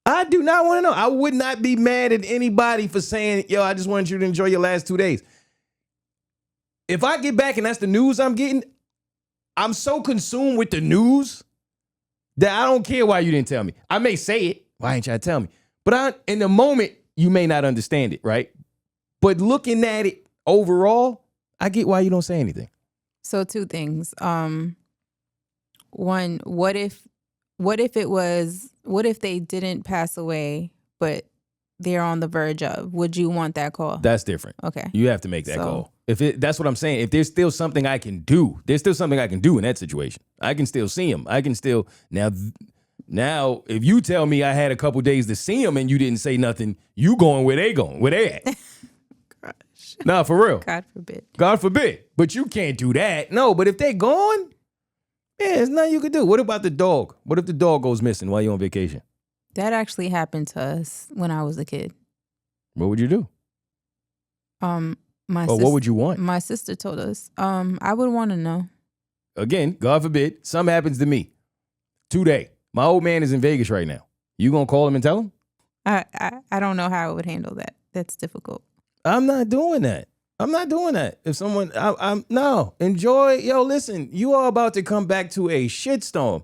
Speaker 1: I do not want to know. I would not be mad at anybody for saying, yo, I just want you to enjoy your last 2 days. If I get back and that's the news I'm getting, I'm so consumed with the news that I don't care why you didn't tell me. I may say it. Why ain't y'all tell me? But in the moment, you may not understand it, right? But looking at it overall, I get why you don't say anything.
Speaker 2: So 2 things. One, what if they didn't pass away, but they're on the verge of? Would you want that call?
Speaker 1: That's different.
Speaker 2: Okay.
Speaker 1: You have to make that call. That's what I'm saying. If there's still something I can do, there's still something I can do in that situation. I can still see him. I can still now. If you tell me I had a couple days to see him and you didn't say nothing, you going where they going? Where they at?
Speaker 2: Gosh.
Speaker 1: Nah, for real.
Speaker 2: God forbid.
Speaker 1: God forbid. But you can't do that. No. But if they gone, yeah, there's nothing you could do. What about the dog? What if the dog goes missing while you're on vacation?
Speaker 2: That actually happened to us when I was a kid.
Speaker 1: What would you do? What would you want?
Speaker 2: My sister told us. I would want to know.
Speaker 1: Again, God forbid, something happens to me today. My old man is in Vegas right now. You gonna call him and tell him?
Speaker 2: I don't know how I would handle that. That's difficult.
Speaker 1: I'm not doing that. If someone, no, enjoy. Yo, listen, you are about to come back to a shitstorm.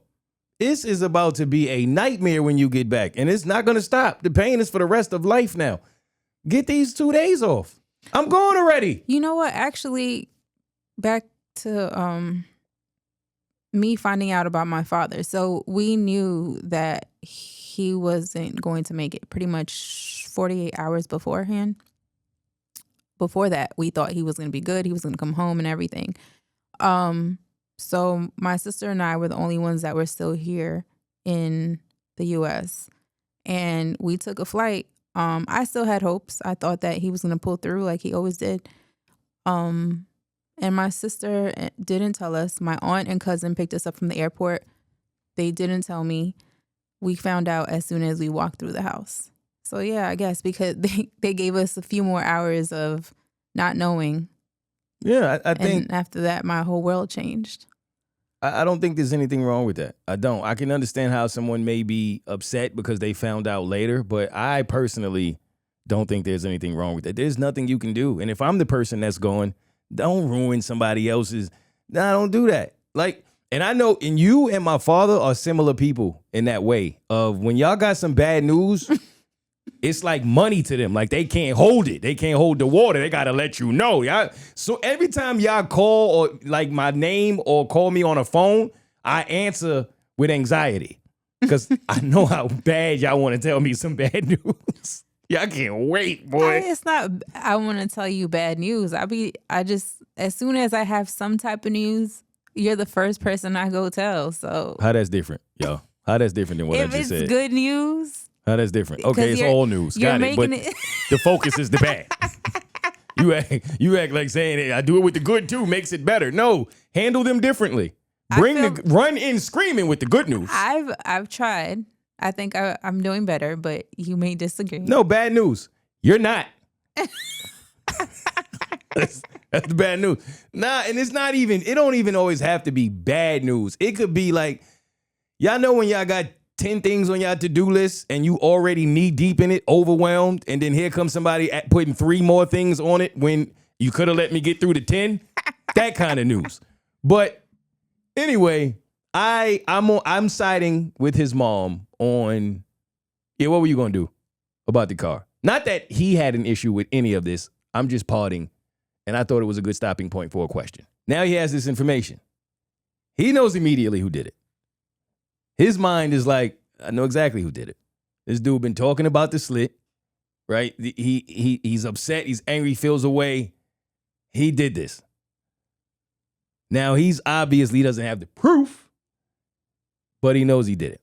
Speaker 1: This is about to be a nightmare when you get back, and it's not going to stop. The pain is for the rest of life now. Get these 2 days off. I'm going already.
Speaker 2: You know what? Actually, back to me finding out about my father. So we knew that he wasn't going to make it pretty much 48 hours beforehand. Before that, we thought he was going to be good. He was going to come home and everything. So my sister and I were the only ones that were still here in the U.S. And we took a flight. I still had hopes. I thought that he was going to pull through like he always did. And my sister didn't tell us. My aunt and cousin picked us up from the airport. They didn't tell me. We found out as soon as we walked through the house. So yeah, I guess because they gave us a few more hours of not knowing.
Speaker 1: Yeah, I think.
Speaker 2: And after that, my whole world changed.
Speaker 1: I don't think there's anything wrong with that. I don't. I can understand how someone may be upset because they found out later, but I personally don't think there's anything wrong with that. There's nothing you can do. And if I'm the person that's going, don't ruin somebody else's. Nah, don't do that. Like, and I know, and you and my father are similar people in that way of when y'all got some bad news, it's like money to them. Like they can't hold it. They can't hold the water. They got to let you know. Y'all. So every time y'all call or like my name or call me on a phone, I answer with anxiety because I know how bad y'all want to tell me some bad news. Y'all can't wait, boy.
Speaker 2: It's not, I want to tell you bad news. As soon as I have some type of news, you're the first person I go tell. So
Speaker 1: how that's different, yo? How that's different than what I just said?
Speaker 2: If it's good news.
Speaker 1: How that's different? Okay, it's all news. Got it. But the focus is the bad. You act like saying it. I do it with the good too makes it better. No, handle them differently. Run in screaming with the good news.
Speaker 2: I've tried. I think I'm doing better, but you may disagree.
Speaker 1: No, bad news. You're not. That's the bad news. Nah, and it's not even. It don't even always have to be bad news. It could be like, y'all know when y'all got 10 things on your to-do list and you already knee deep in it, overwhelmed, and then here comes somebody putting 3 more things on it when you could have let me get through the 10. That kind of news. But anyway, I'm siding with his mom on, what were you going to do about the car? Not that he had an issue with any of this. I'm just parting, and I thought it was a good stopping point for a question. Now he has this information. He knows immediately who did it. His mind is like, I know exactly who did it. This dude been talking about the slit, right? He's upset. He's angry. Feels away. He did this. Now, he's obviously doesn't have the proof, but he knows he did it.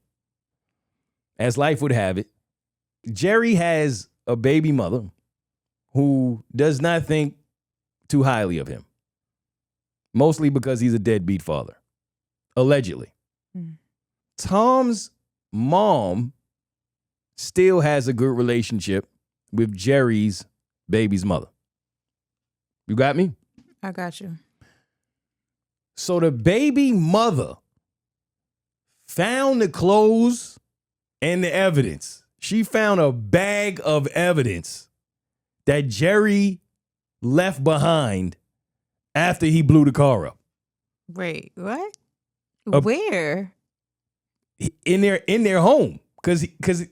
Speaker 1: As life would have it, Jerry has a baby mother who does not think too highly of him, mostly because he's a deadbeat father, allegedly. Tom's mom still has a good relationship with Jerry's baby's mother. You got me?
Speaker 2: I got you.
Speaker 1: So the baby mother found the clothes and the evidence. She found a bag of evidence that Jerry left behind after he blew the car up.
Speaker 2: Wait, what?
Speaker 1: Uh,
Speaker 2: Where?
Speaker 1: In their home. Because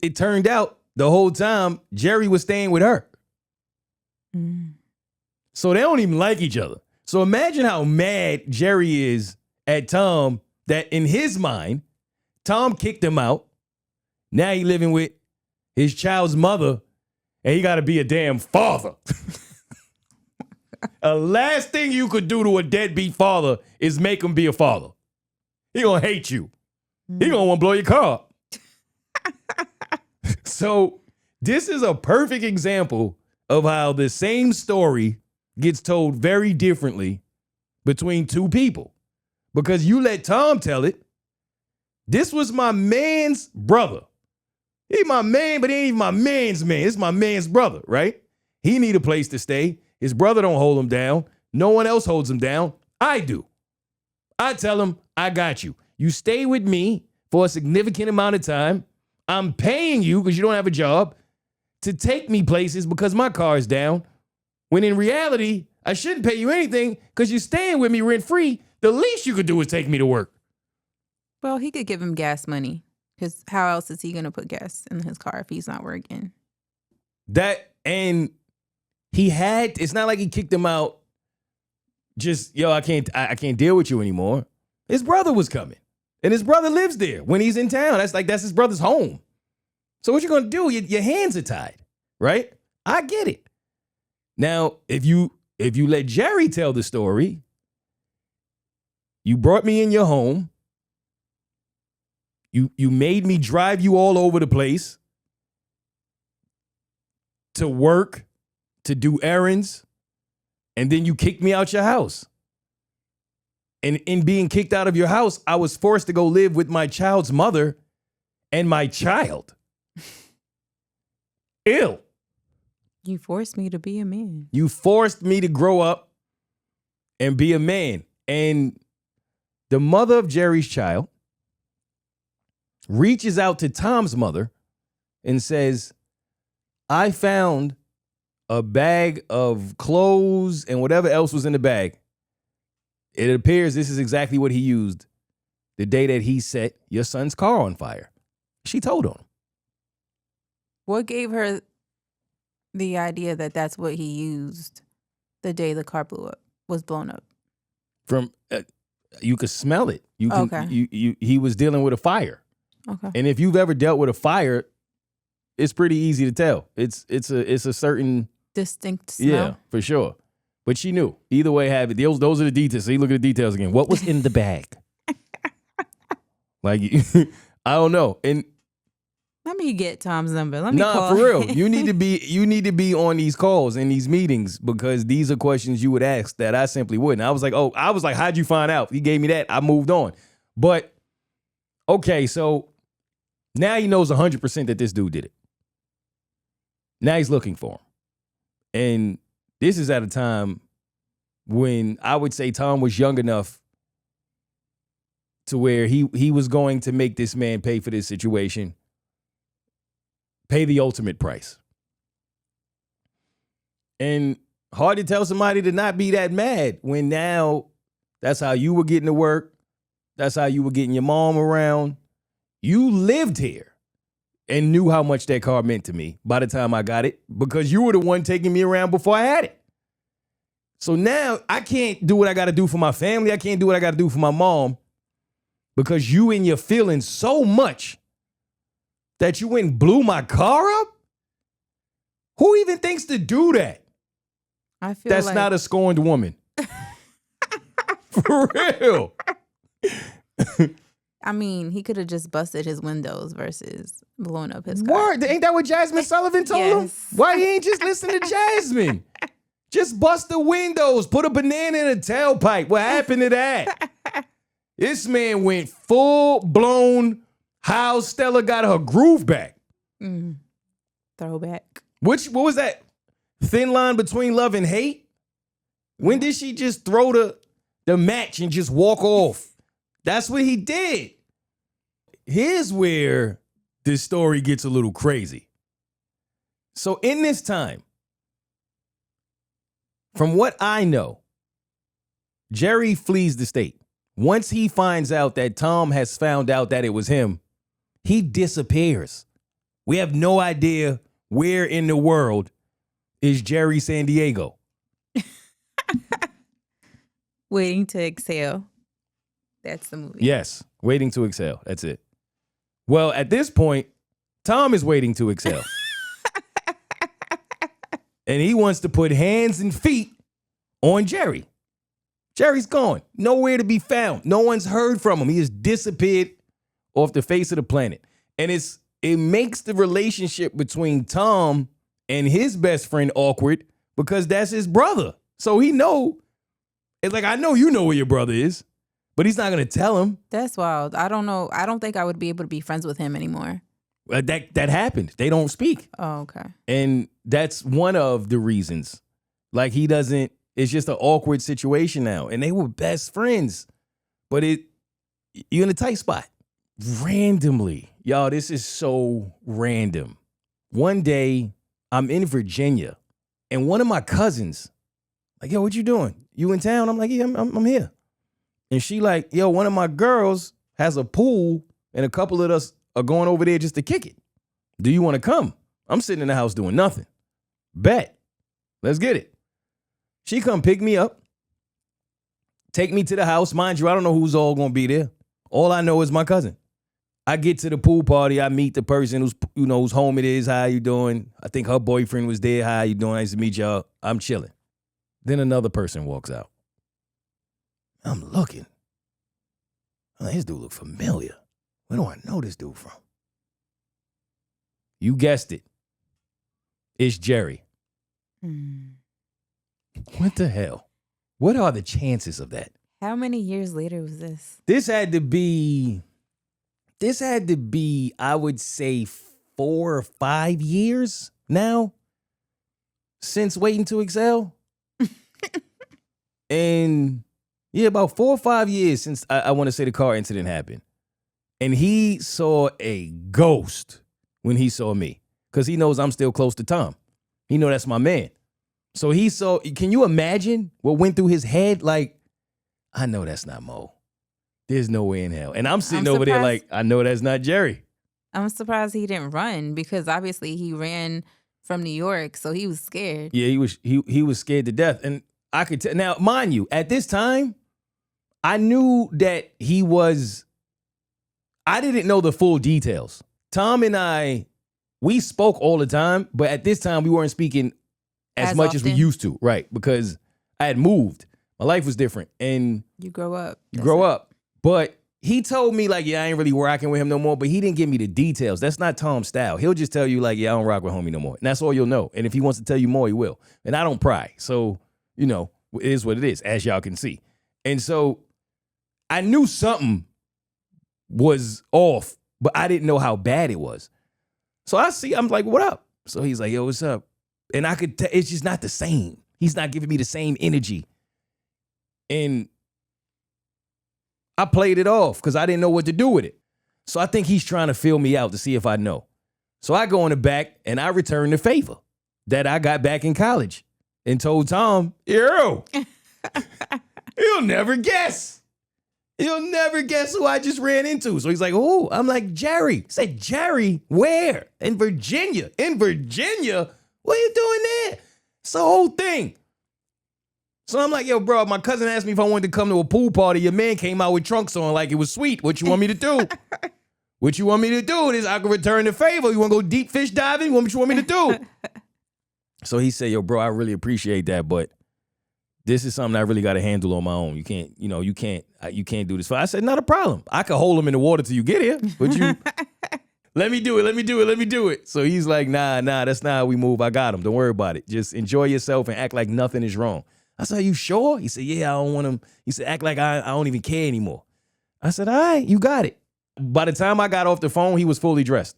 Speaker 1: it turned out the whole time Jerry was staying with her. So they don't even like each other. So imagine how mad Jerry is at Tom that in his mind, Tom kicked him out. Now he living with his child's mother and he got to be a damn father. The last thing you could do to a deadbeat father is make him be a father. He gonna hate you. He gonna want to blow your car up. So this is a perfect example of how the same story gets told very differently between two people. Because you let Tom tell it. This was my man's brother. He my man, but he ain't even my man's man. It's my man's brother, right? He need a place to stay. His brother don't hold him down. No one else holds him down. I do. I tell him, I got you. You stay with me for a significant amount of time. I'm paying you because you don't have a job to take me places because my car is down. When in reality, I shouldn't pay you anything because you're staying with me rent-free. The least you could do is take me to work.
Speaker 2: Well, he could give him gas money because how else is he going to put gas in his car if he's not working?
Speaker 1: That, and it's not like he kicked him out just, I can't deal with you anymore. His brother was coming. And his brother lives there when he's in town. That's his brother's home. So what you gonna do? Your hands are tied, right? I get it. Now, if you let Jerry tell the story, you brought me in your home. You made me drive you all over the place to work, to do errands, and then you kicked me out your house. And in being kicked out of your house, I was forced to go live with my child's mother and my child. Ew.
Speaker 2: You forced me to be a man.
Speaker 1: You forced me to grow up and be a man. And the mother of Jerry's child reaches out to Tom's mother and says, I found a bag of clothes and whatever else was in the bag. It appears this is exactly what he used the day that he set your son's car on fire. She told on him.
Speaker 2: What gave her the idea that that's what he used the day the car was blown up?
Speaker 1: From you could smell it. You can,
Speaker 2: okay.
Speaker 1: He was dealing with a fire.
Speaker 2: Okay.
Speaker 1: And if you've ever dealt with a fire, it's pretty easy to tell. It's a certain
Speaker 2: distinct smell.
Speaker 1: Yeah, for sure. But she knew. Either way, have it. Those are the details. So you look at the details again. What was in the bag? Like, I don't know. And
Speaker 2: let me get Tom's number. Let me call.
Speaker 1: for real. You need to be on these calls and these meetings because these are questions you would ask that I simply wouldn't. I was like, how'd you find out? He gave me that. I moved on. But okay, so now he knows 100% that this dude did it. Now he's looking for him. And this is at a time when I would say Tom was young enough to where he was going to make this man pay for this situation, pay the ultimate price. And hard to tell somebody to not be that mad when now that's how you were getting to work. That's how you were getting your mom around. You lived here and knew how much that car meant to me by the time I got it because you were the one taking me around before I had it. So now I can't do what I got to do for my family. I can't do what I got to do for my mom because you in your feelings so much that you went and blew my car up? Who even thinks to do that?
Speaker 2: I feel
Speaker 1: That's not a scorned woman. For real.
Speaker 2: I mean, he could have just busted his windows versus blowing up his car.
Speaker 1: Word. Ain't that what Jasmine Sullivan told him?
Speaker 2: Yes.
Speaker 1: Why he ain't just listen to Jasmine? Just bust the windows. Put a banana in a tailpipe. What happened to that? This man went full-blown how Stella got her groove back.
Speaker 2: Throwback.
Speaker 1: What was that? Thin line between love and hate? When did she just throw the match and just walk off? That's what he did. Here's where this story gets a little crazy. So in this time, from what I know, Jerry flees the state. Once he finds out that Tom has found out that it was him, he disappears. We have no idea where in the world is Jerry San Diego.
Speaker 2: Waiting to exhale. That's the movie.
Speaker 1: Yes, waiting to exhale. That's it. Well, at this point, Tom is waiting to exhale. And he wants to put hands and feet on Jerry. Jerry's gone. Nowhere to be found. No one's heard from him. He has disappeared off the face of the planet. And it makes the relationship between Tom and his best friend awkward because that's his brother. So he know. It's like, I know you know where your brother is, but he's not going to tell him.
Speaker 2: That's wild. I don't know. I don't think I would be able to be friends with him anymore.
Speaker 1: That happened. They don't speak.
Speaker 2: Oh, okay. And
Speaker 1: that's one of the reasons. Like he doesn't, it's just an awkward situation now. And they were best friends. But you're in a tight spot. Randomly. Y'all, this is so random. One day, I'm in Virginia. And one of my cousins, like, yo, what you doing? You in town? I'm like, yeah, I'm here. And she like, yo, one of my girls has a pool and a couple of us are going over there just to kick it. Do you want to come? I'm sitting in the house doing nothing. Bet. Let's get it. She come pick me up, take me to the house. Mind you, I don't know who's all going to be there. All I know is my cousin. I get to the pool party. I meet the person whose home it is. How you doing? I think her boyfriend was there. How you doing? Nice to meet y'all. I'm chilling. Then another person walks out. I'm looking. I'm like, this dude look familiar. Where do I know this dude from? You guessed it. It's Jerry. What the hell? What are the chances of that?
Speaker 2: How many years later was this?
Speaker 1: This had to be, I would say 4 or 5 years now since Waiting to Excel. And yeah, about 4 or 5 years since I want to say the car incident happened. And he saw a ghost when he saw me because he knows I'm still close to Tom. He know that's my man. So he saw, can you imagine what went through his head? Like, I know that's not Mo. There's no way in hell. And I'm sitting over there like, I know that's not Jerry.
Speaker 2: I'm surprised he didn't run because obviously he ran from New York, so he was scared.
Speaker 1: Yeah, he was scared to death. And I could tell. Now, mind you, at this time, I knew that I didn't know the full details. Tom and I, we spoke all the time, but at this time we weren't speaking as much
Speaker 2: often
Speaker 1: as we used to, right? Because I had moved. My life was different. And
Speaker 2: you grow up.
Speaker 1: But he told me like, yeah, I ain't really rocking with him no more, but he didn't give me the details. That's not Tom's style. He'll just tell you like, yeah, I don't rock with homie no more. And that's all you'll know. And if he wants to tell you more, he will. And I don't pry. So, it is what it is, as y'all can see. And so I knew something was off, but I didn't know how bad it was. So I'm like, what up? So he's like, yo, what's up? And I could tell it's just not the same. He's not giving me the same energy. And I played it off because I didn't know what to do with it. So I think he's trying to feel me out to see if I know. So I go in the back and I return the favor that I got back in college and told Tom, yo, you'll never guess. You'll never guess who I just ran into. So he's like, oh, I'm like, Jerry. I said, Jerry, where? In Virginia. In Virginia? What are you doing there? It's the whole thing. So I'm like, yo, bro, my cousin asked me if I wanted to come to a pool party. Your man came out with trunks on like it was sweet. What you want me to do? What you want me to do is I can return the favor. You want to go deep fish diving? What you want me to do? So he said, yo, bro, I really appreciate that, but this is something I really got to handle on my own. You can't do this. I said, not a problem. I could hold him in the water till you get here, but you, let me do it. So he's like, nah, that's not how we move. I got him. Don't worry about it. Just enjoy yourself and act like nothing is wrong. I said, are you sure? He said, yeah, I don't want him. He said, act like I don't even care anymore. I said, all right, you got it. By the time I got off the phone, he was fully dressed.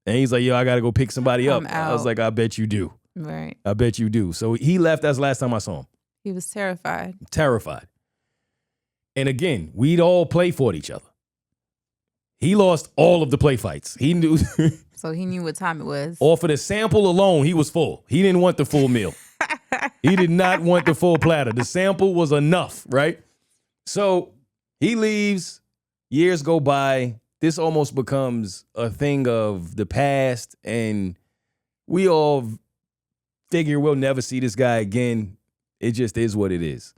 Speaker 1: And he's like, yo, I got to go pick somebody up. I was like, I bet you do.
Speaker 2: Right.
Speaker 1: I bet you do. So he left. That's the last time I saw him.
Speaker 2: He was terrified.
Speaker 1: Terrified. And again, we'd all play for each other. He lost all of the play fights. He knew.
Speaker 2: So he knew what time it was.
Speaker 1: Off of the sample alone, he was full. He didn't want the full meal. He did not want the full platter. The sample was enough, right? So he leaves. Years go by. This almost becomes a thing of the past. And we all figure we'll never see this guy again. It just is what it is.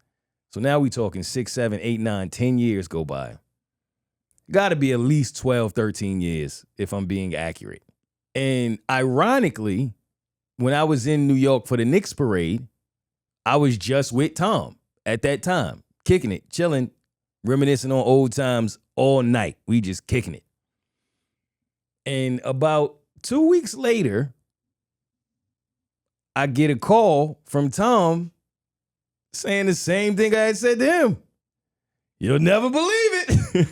Speaker 1: So now we talking 6, 7, 8, 9, 10 years go by. Got to be at least 12, 13 years if I'm being accurate. And ironically, when I was in New York for the Knicks parade, I was just with Tom at that time, kicking it, chilling, reminiscing on old times all night. We just kicking it. And about 2 weeks later, I get a call from Tom saying the same thing I had said to him. You'll never believe it.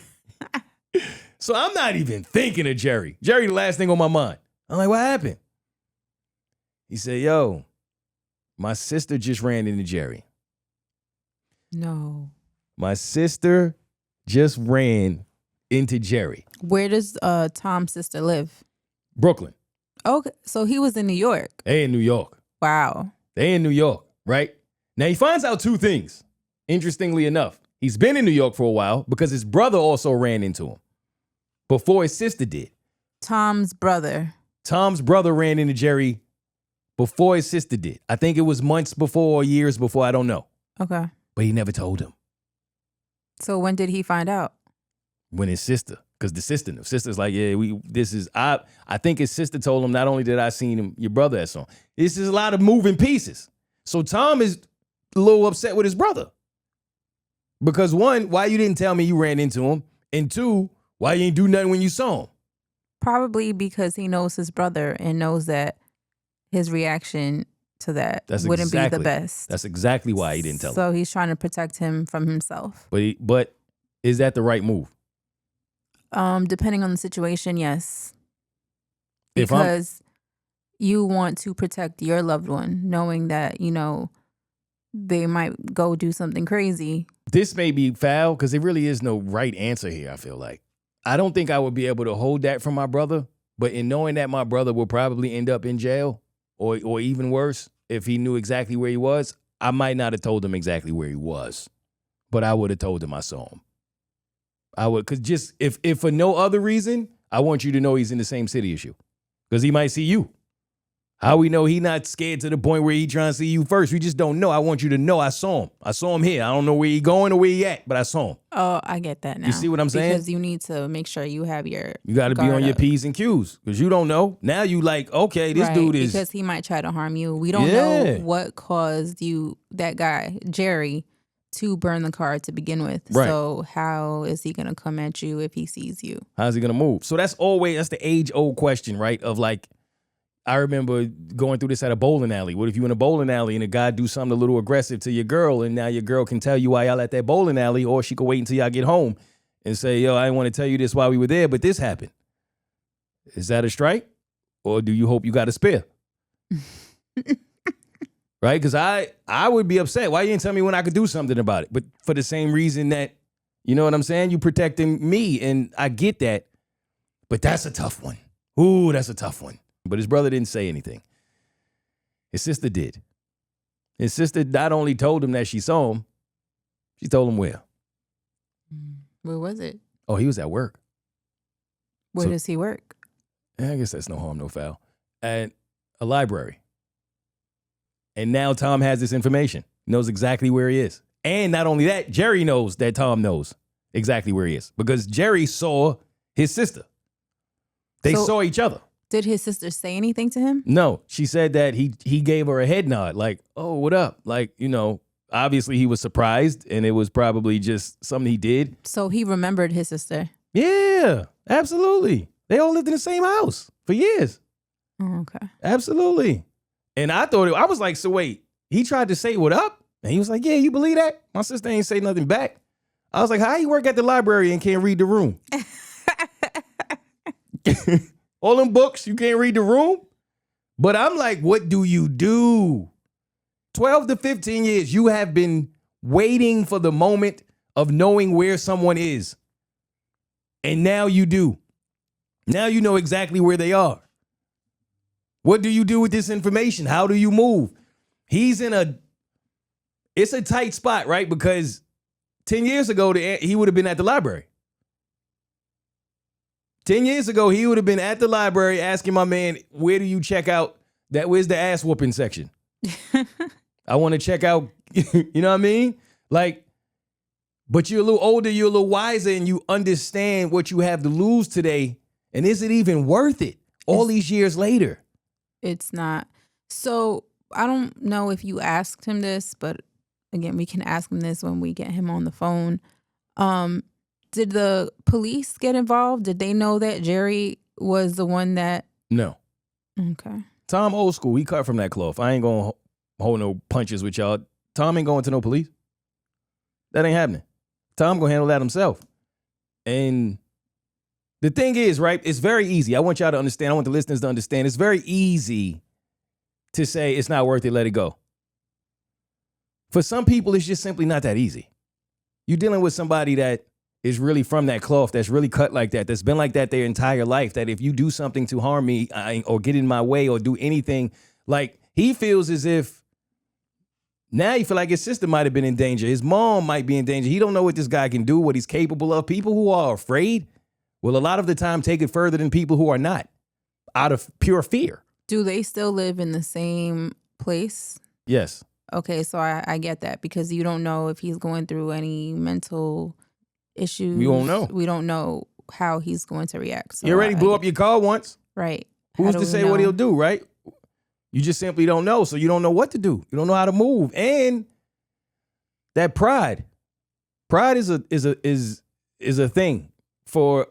Speaker 1: So I'm not even thinking of Jerry. Jerry, the last thing on my mind. I'm like, what happened? He said, yo, my sister just ran into Jerry.
Speaker 2: No.
Speaker 1: My sister just ran into Jerry.
Speaker 2: Where does Tom's sister live?
Speaker 1: Brooklyn.
Speaker 2: Okay, so he was in New York.
Speaker 1: They in New York.
Speaker 2: Wow.
Speaker 1: They in New York, right? Now he finds out 2 things, interestingly enough. He's been in New York for a while because his brother also ran into him before his sister did.
Speaker 2: Tom's brother.
Speaker 1: Tom's brother ran into Jerry before his sister did. I think it was months before or years before. I don't know.
Speaker 2: Okay.
Speaker 1: But he never told him.
Speaker 2: So when did he find out?
Speaker 1: When his sister, because the sister knew. Sister's like, yeah, I think his sister told him, not only did I seen him, your brother at song. This is a lot of moving pieces. So Tom is a little upset with his brother. Because 1, why you didn't tell me you ran into him? And 2, why you ain't do nothing when you saw him?
Speaker 2: Probably because he knows his brother and knows that his reaction to that wouldn't be the best.
Speaker 1: That's exactly why he didn't tell him.
Speaker 2: So he's trying to protect him from himself.
Speaker 1: But is that the right move?
Speaker 2: Depending on the situation, yes. Because you want to protect your loved one, knowing that, they might go do something crazy.
Speaker 1: This may be foul because there really is no right answer here, I feel like. I don't think I would be able to hold that from my brother, but in knowing that my brother will probably end up in jail or even worse, if he knew exactly where he was, I might not have told him exactly where he was, but I would have told him I saw him. I would, because just if for no other reason, I want you to know he's in the same city as you because he might see you. How we know he not scared to the point where he trying to see you first? We just don't know. I want you to know I saw him. I saw him here. I don't know where he going or where he at, but I saw him.
Speaker 2: Oh, I get that now.
Speaker 1: You see what I'm saying?
Speaker 2: Because you need to make sure you have your
Speaker 1: You got to be on your P's and Q's because you don't know. Now you like, okay, this dude is.
Speaker 2: Because he might try to harm you. We don't know what caused that guy, Jerry, to burn the car to begin with.
Speaker 1: Right.
Speaker 2: So how is he going to come at you if he sees you?
Speaker 1: How's he going to move? So that's the age-old question, right? Of like, I remember going through this at a bowling alley. What if you in a bowling alley and a guy do something a little aggressive to your girl and now your girl can tell you why y'all at that bowling alley, or she could wait until y'all get home and say, yo, I didn't want to tell you this while we were there, but this happened. Is that a strike? Or do you hope you got a spare? Right? Because I would be upset. Why you didn't tell me when I could do something about it? But for the same reason that, you know what I'm saying? You protecting me, and I get that. But that's a tough one. Ooh, that's a tough one. But his brother didn't say anything. His sister did. His sister not only told him that she saw him, she told him where.
Speaker 2: Where was it?
Speaker 1: Oh, he was at work.
Speaker 2: Where does he work?
Speaker 1: I guess that's no harm, no foul. At a library. And now Tom has this information. Knows exactly where he is. And not only that, Jerry knows that Tom knows exactly where he is. Because Jerry saw his sister. They saw each other.
Speaker 2: Did his sister say anything to him?
Speaker 1: No. She said that he gave her a head nod. Like, oh, what up? Like, obviously he was surprised, and it was probably just something he did.
Speaker 2: So he remembered his sister.
Speaker 1: Yeah, absolutely. They all lived in the same house for years.
Speaker 2: Oh, okay.
Speaker 1: Absolutely. And I was like, so wait, he tried to say what up? And he was like, yeah, you believe that? My sister ain't say nothing back. I was like, how you work at the library and can't read the room? All them books, you can't read the room? But I'm like, what do you do? 12 to 15 years, you have been waiting for the moment of knowing where someone is. And now you do. Now you know exactly where they are. What do you do with this information? How do you move? It's a tight spot, right? Because 10 years ago, he would have been at the library. 10 years ago, he would have been at the library asking my man, where do you check out where's the ass whooping section? I want to check out, you know what I mean? Like, but you're a little older, you're a little wiser, and you understand what you have to lose today. And is it even worth it all these years later?
Speaker 2: It's not. So I don't know if you asked him this, but again, we can ask him this when we get him on the phone. Did the police get involved? Did they know that Jerry was the one that?
Speaker 1: No.
Speaker 2: Okay.
Speaker 1: Tom old school. He cut from that cloth. I ain't going to hold no punches with y'all. Tom ain't going to no police. That ain't happening. Tom going to handle that himself. And the thing is, right, it's very easy. I want y'all to understand. I want the listeners to understand. It's very easy to say it's not worth it, let it go. For some people, it's just simply not that easy. You're dealing with somebody that is really from that cloth, that's really cut like that, that's been like that their entire life, that if you do something to harm me or get in my way or do anything, like he feels as if now you feel like his sister might have been in danger. His mom might be in danger. He don't know what this guy can do, what he's capable of. People who are afraid will a lot of the time take it further than people who are not, out of pure fear.
Speaker 2: Do they still live in the same place?
Speaker 1: Yes.
Speaker 2: Okay, so I get that because you don't know if he's going through any mental issues.
Speaker 1: We won't know.
Speaker 2: We don't know how he's going to react. So
Speaker 1: you already blew up your car once.
Speaker 2: Right.
Speaker 1: Who's to say what he'll do, right? You just simply don't know, so you don't know what to do. You don't know how to move. And that pride is a thing for,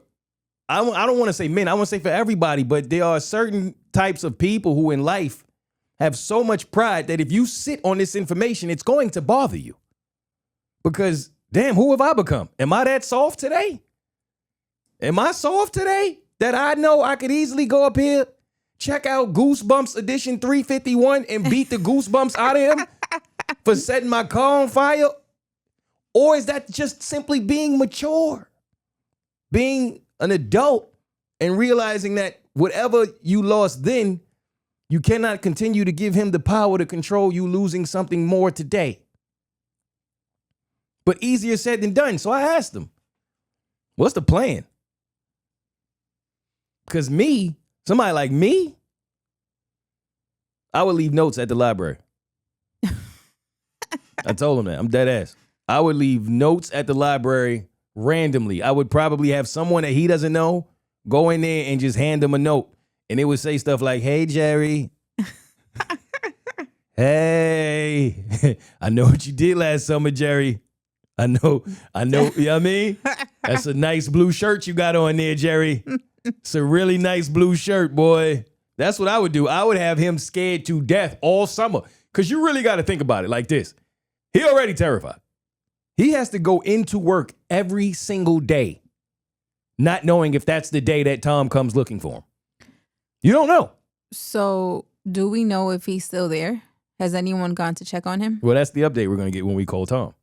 Speaker 1: I don't want to say men, I want to say for everybody, but there are certain types of people who in life have so much pride that if you sit on this information, it's going to bother you. Because, damn, who have I become? Am I that soft today? Am I soft today that I know I could easily go up here, check out Goosebumps Edition 351 and beat the goosebumps out of him for setting my car on fire? Or is that just simply being mature? Being an adult and realizing that whatever you lost then, you cannot continue to give him the power to control you losing something more today. But easier said than done. So I asked him, what's the plan? Because somebody like me, I would leave notes at the library. I told him that. I'm dead ass. I would leave notes at the library randomly. I would probably have someone that he doesn't know go in there and just hand him a note. And it would say stuff like, hey, Jerry. Hey, I know what you did last summer, Jerry. I know, you know what I mean? That's a nice blue shirt you got on there, Jerry. It's a really nice blue shirt, boy. That's what I would do. I would have him scared to death all summer. Because you really got to think about it like this. He already terrified. He has to go into work every single day, not knowing if that's the day that Tom comes looking for him. You don't know. So
Speaker 2: do we know if he's still there? Has anyone gone to check on him?
Speaker 1: Well, that's the update we're going to get when we call Tom.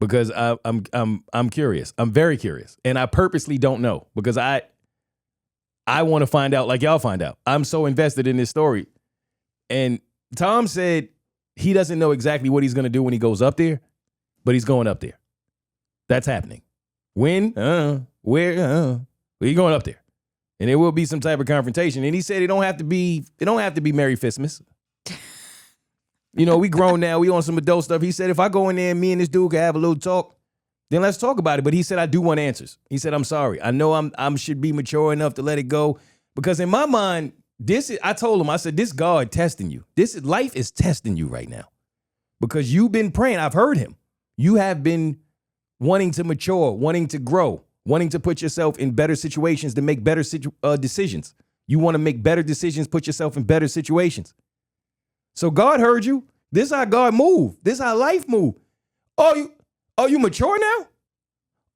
Speaker 1: Because I'm curious. I'm very curious. And I purposely don't know because I want to find out like y'all find out. I'm so invested in this story. And Tom said he doesn't know exactly what he's going to do when he goes up there, but he's going up there. That's happening. When? Where? He's going up there. And there will be some type of confrontation. And he said it don't have to be Merry Fistmas. You know, we grown now. We on some adult stuff. He said, if I go in there and me and this dude can have a little talk, then let's talk about it. But he said, I do want answers. He said, I'm sorry. I know I should be mature enough to let it go. Because in my mind, I told him, I said, this God testing you. Life is testing you right now. because you've been praying. I've heard him. You have been wanting to mature, wanting to grow, wanting to put yourself in better situations to make better decisions. You want to make better decisions, put yourself in better situations. So God heard you. This is how God move. This is how life move. Oh, you mature now?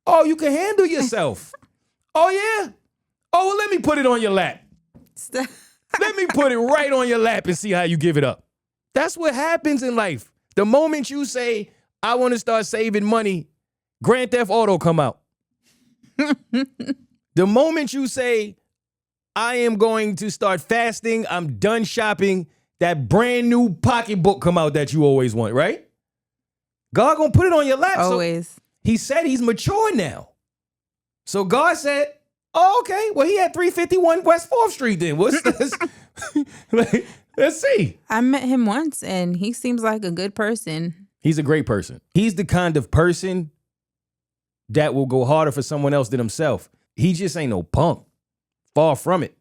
Speaker 1: Oh, you can handle yourself. Oh, yeah? Oh, well, let me put it on your lap. Let me put it right on your lap and see how you give it up. That's what happens in life. The moment you say, I want to start saving money, Grand Theft Auto come out. The moment you say, I am going to start fasting, I'm done shopping, that brand new pocketbook come out that you always want, right? God gonna put it on your lap.
Speaker 2: Always.
Speaker 1: So he said he's mature now. So God said, oh, okay, well, he had 351 West 4th Street then. What's this? Let's see.
Speaker 2: I met him once, and he seems like a good person.
Speaker 1: He's a great person. He's the kind of person that will go harder for someone else than himself. He just ain't no punk. Far from it.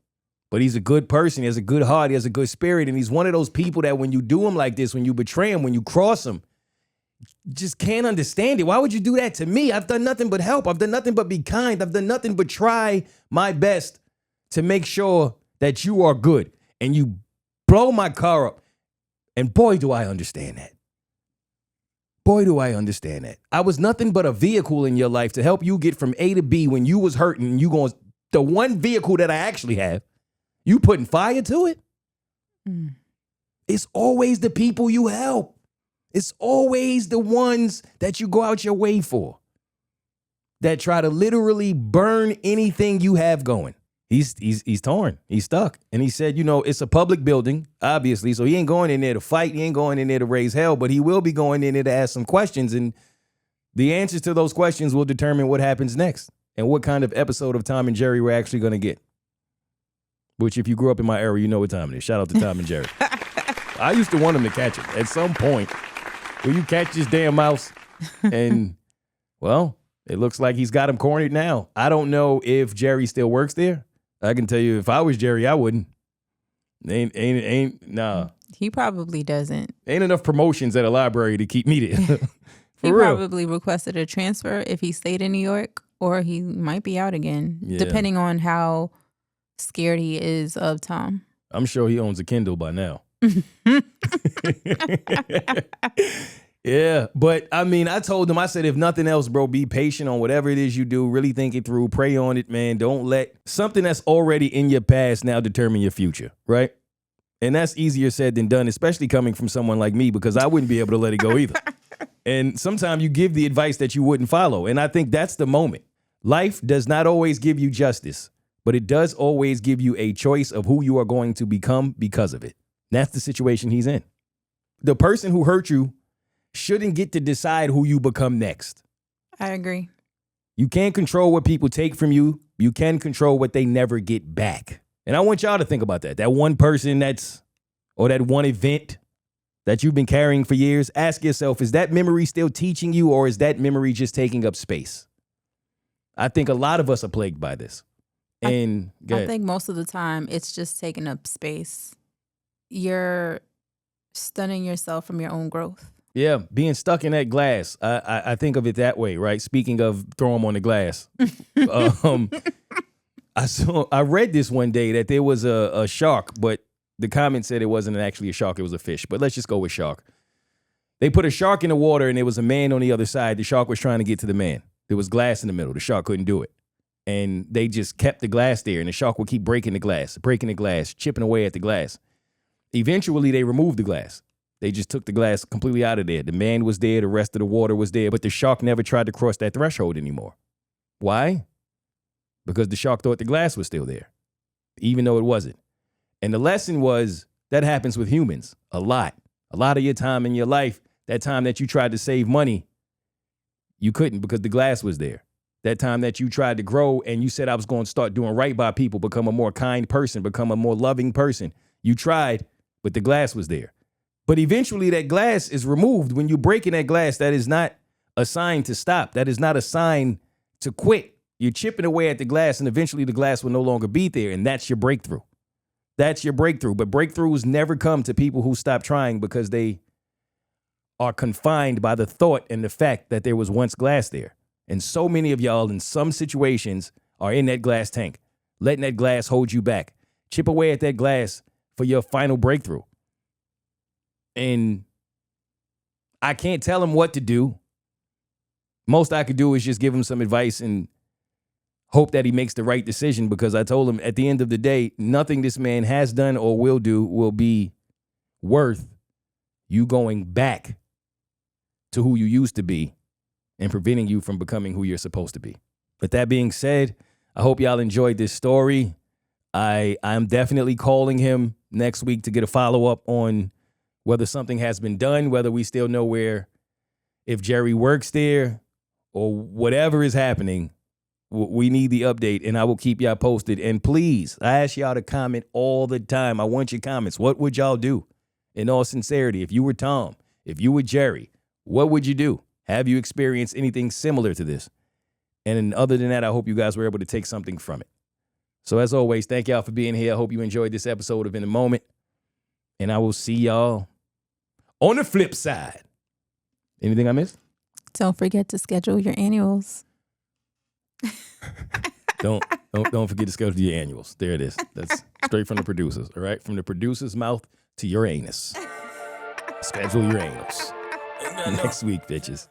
Speaker 1: But he's a good person. He has a good heart. He has a good spirit. And he's one of those people that when you do him like this, when you betray him, when you cross him, just can't understand it. Why would you do that to me? I've done nothing but help. I've done nothing but be kind. I've done nothing but try my best to make sure that you are good. And you blow my car up. And boy, do I understand that. Boy, do I understand that. I was nothing but a vehicle in your life to help you get from A to B when you was hurting. And you going, the one vehicle that I actually have, you putting fire to it? It's always the people you help. It's always the ones that you go out your way for that try to literally burn anything you have going. He's torn. He's stuck. And he said, it's a public building, obviously, so he ain't going in there to fight. He ain't going in there to raise hell, but he will be going in there to ask some questions. And the answers to those questions will determine what happens next and what kind of episode of Tom and Jerry we're actually going to get. Which, if you grew up in my era, you know what time it is. Shout out to Tom and Jerry. I used to want him to catch it. At some point, will you catch this damn mouse? And, well, it looks like he's got him cornered now. I don't know if Jerry still works there. I can tell you if I was Jerry, I wouldn't. Nah.
Speaker 2: He probably doesn't.
Speaker 1: Ain't enough promotions at a library to keep me there.
Speaker 2: He
Speaker 1: real.
Speaker 2: Probably requested a transfer if he stayed in New York, or he might be out again, depending on how scared he is of Tom.
Speaker 1: I'm sure he owns a Kindle by now. Yeah, but I mean, I told him, I said, if nothing else, bro, be patient on whatever it is you do. Really think it through. Pray on it, man. Don't let something that's already in your past now determine your future, right? And that's easier said than done, especially coming from someone like me, because I wouldn't be able to let it go either. And sometimes you give the advice that you wouldn't follow. And I think that's the moment. Life does not always give you justice, but it does always give you a choice of who you are going to become because of it. That's the situation he's in. The person who hurt you shouldn't get to decide who you become next.
Speaker 2: I agree.
Speaker 1: You can't control what people take from you. You can control what they never get back. And I want y'all to think about that. That one person or that one event that you've been carrying for years, ask yourself, is that memory still teaching you, or is that memory just taking up space? I think a lot of us are plagued by this. And
Speaker 2: I think most of the time it's just taking up space. You're stunning yourself from your own growth.
Speaker 1: Yeah, being stuck in that glass. I think of it that way, right? Speaking of throw them on the glass. I read this one day that there was a shark, but the comment said it wasn't actually a shark, it was a fish. But let's just go with shark. They put a shark in the water and there was a man on the other side. The shark was trying to get to the man. There was glass in the middle. The shark couldn't do it. And they just kept the glass there, and the shark would keep breaking the glass, chipping away at the glass. Eventually, they removed the glass. They just took the glass completely out of there. The man was there. The rest of the water was there. But the shark never tried to cross that threshold anymore. Why? Because the shark thought the glass was still there, even though it wasn't. And the lesson was that happens with humans a lot. A lot of your time in your life, that time that you tried to save money, you couldn't because the glass was there. That time that you tried to grow and you said, I was going to start doing right by people, become a more kind person, become a more loving person. You tried, but the glass was there. But eventually that glass is removed. When you're breaking that glass, that is not a sign to stop. That is not a sign to quit. You're chipping away at the glass, and eventually the glass will no longer be there, and that's your breakthrough. That's your breakthrough. But breakthroughs never come to people who stop trying because they are confined by the thought and the fact that there was once glass there. And so many of y'all in some situations are in that glass tank, letting that glass hold you back. Chip away at that glass for your final breakthrough. And I can't tell him what to do. Most I could do is just give him some advice and hope that he makes the right decision, because I told him at the end of the day, nothing this man has done or will do will be worth you going back to who you used to be and preventing you from becoming who you're supposed to be. With that being said, I hope y'all enjoyed this story. I'm definitely calling him next week to get a follow-up on whether something has been done, whether we still know if Jerry works there or whatever is happening. We need the update, and I will keep y'all posted. And please, I ask y'all to comment all the time. I want your comments. What would y'all do? In all sincerity, if you were Tom, if you were Jerry, what would you do? Have you experienced anything similar to this? And other than that, I hope you guys were able to take something from it. So as always, thank y'all for being here. I hope you enjoyed this episode of In the Moment. And I will see y'all on the flip side. Anything I missed?
Speaker 2: Don't forget to schedule your annuals.
Speaker 1: Don't forget to schedule your annuals. There it is. That's straight from the producers. All right, from the producer's mouth to your anus. Schedule your annuals. Next week, bitches.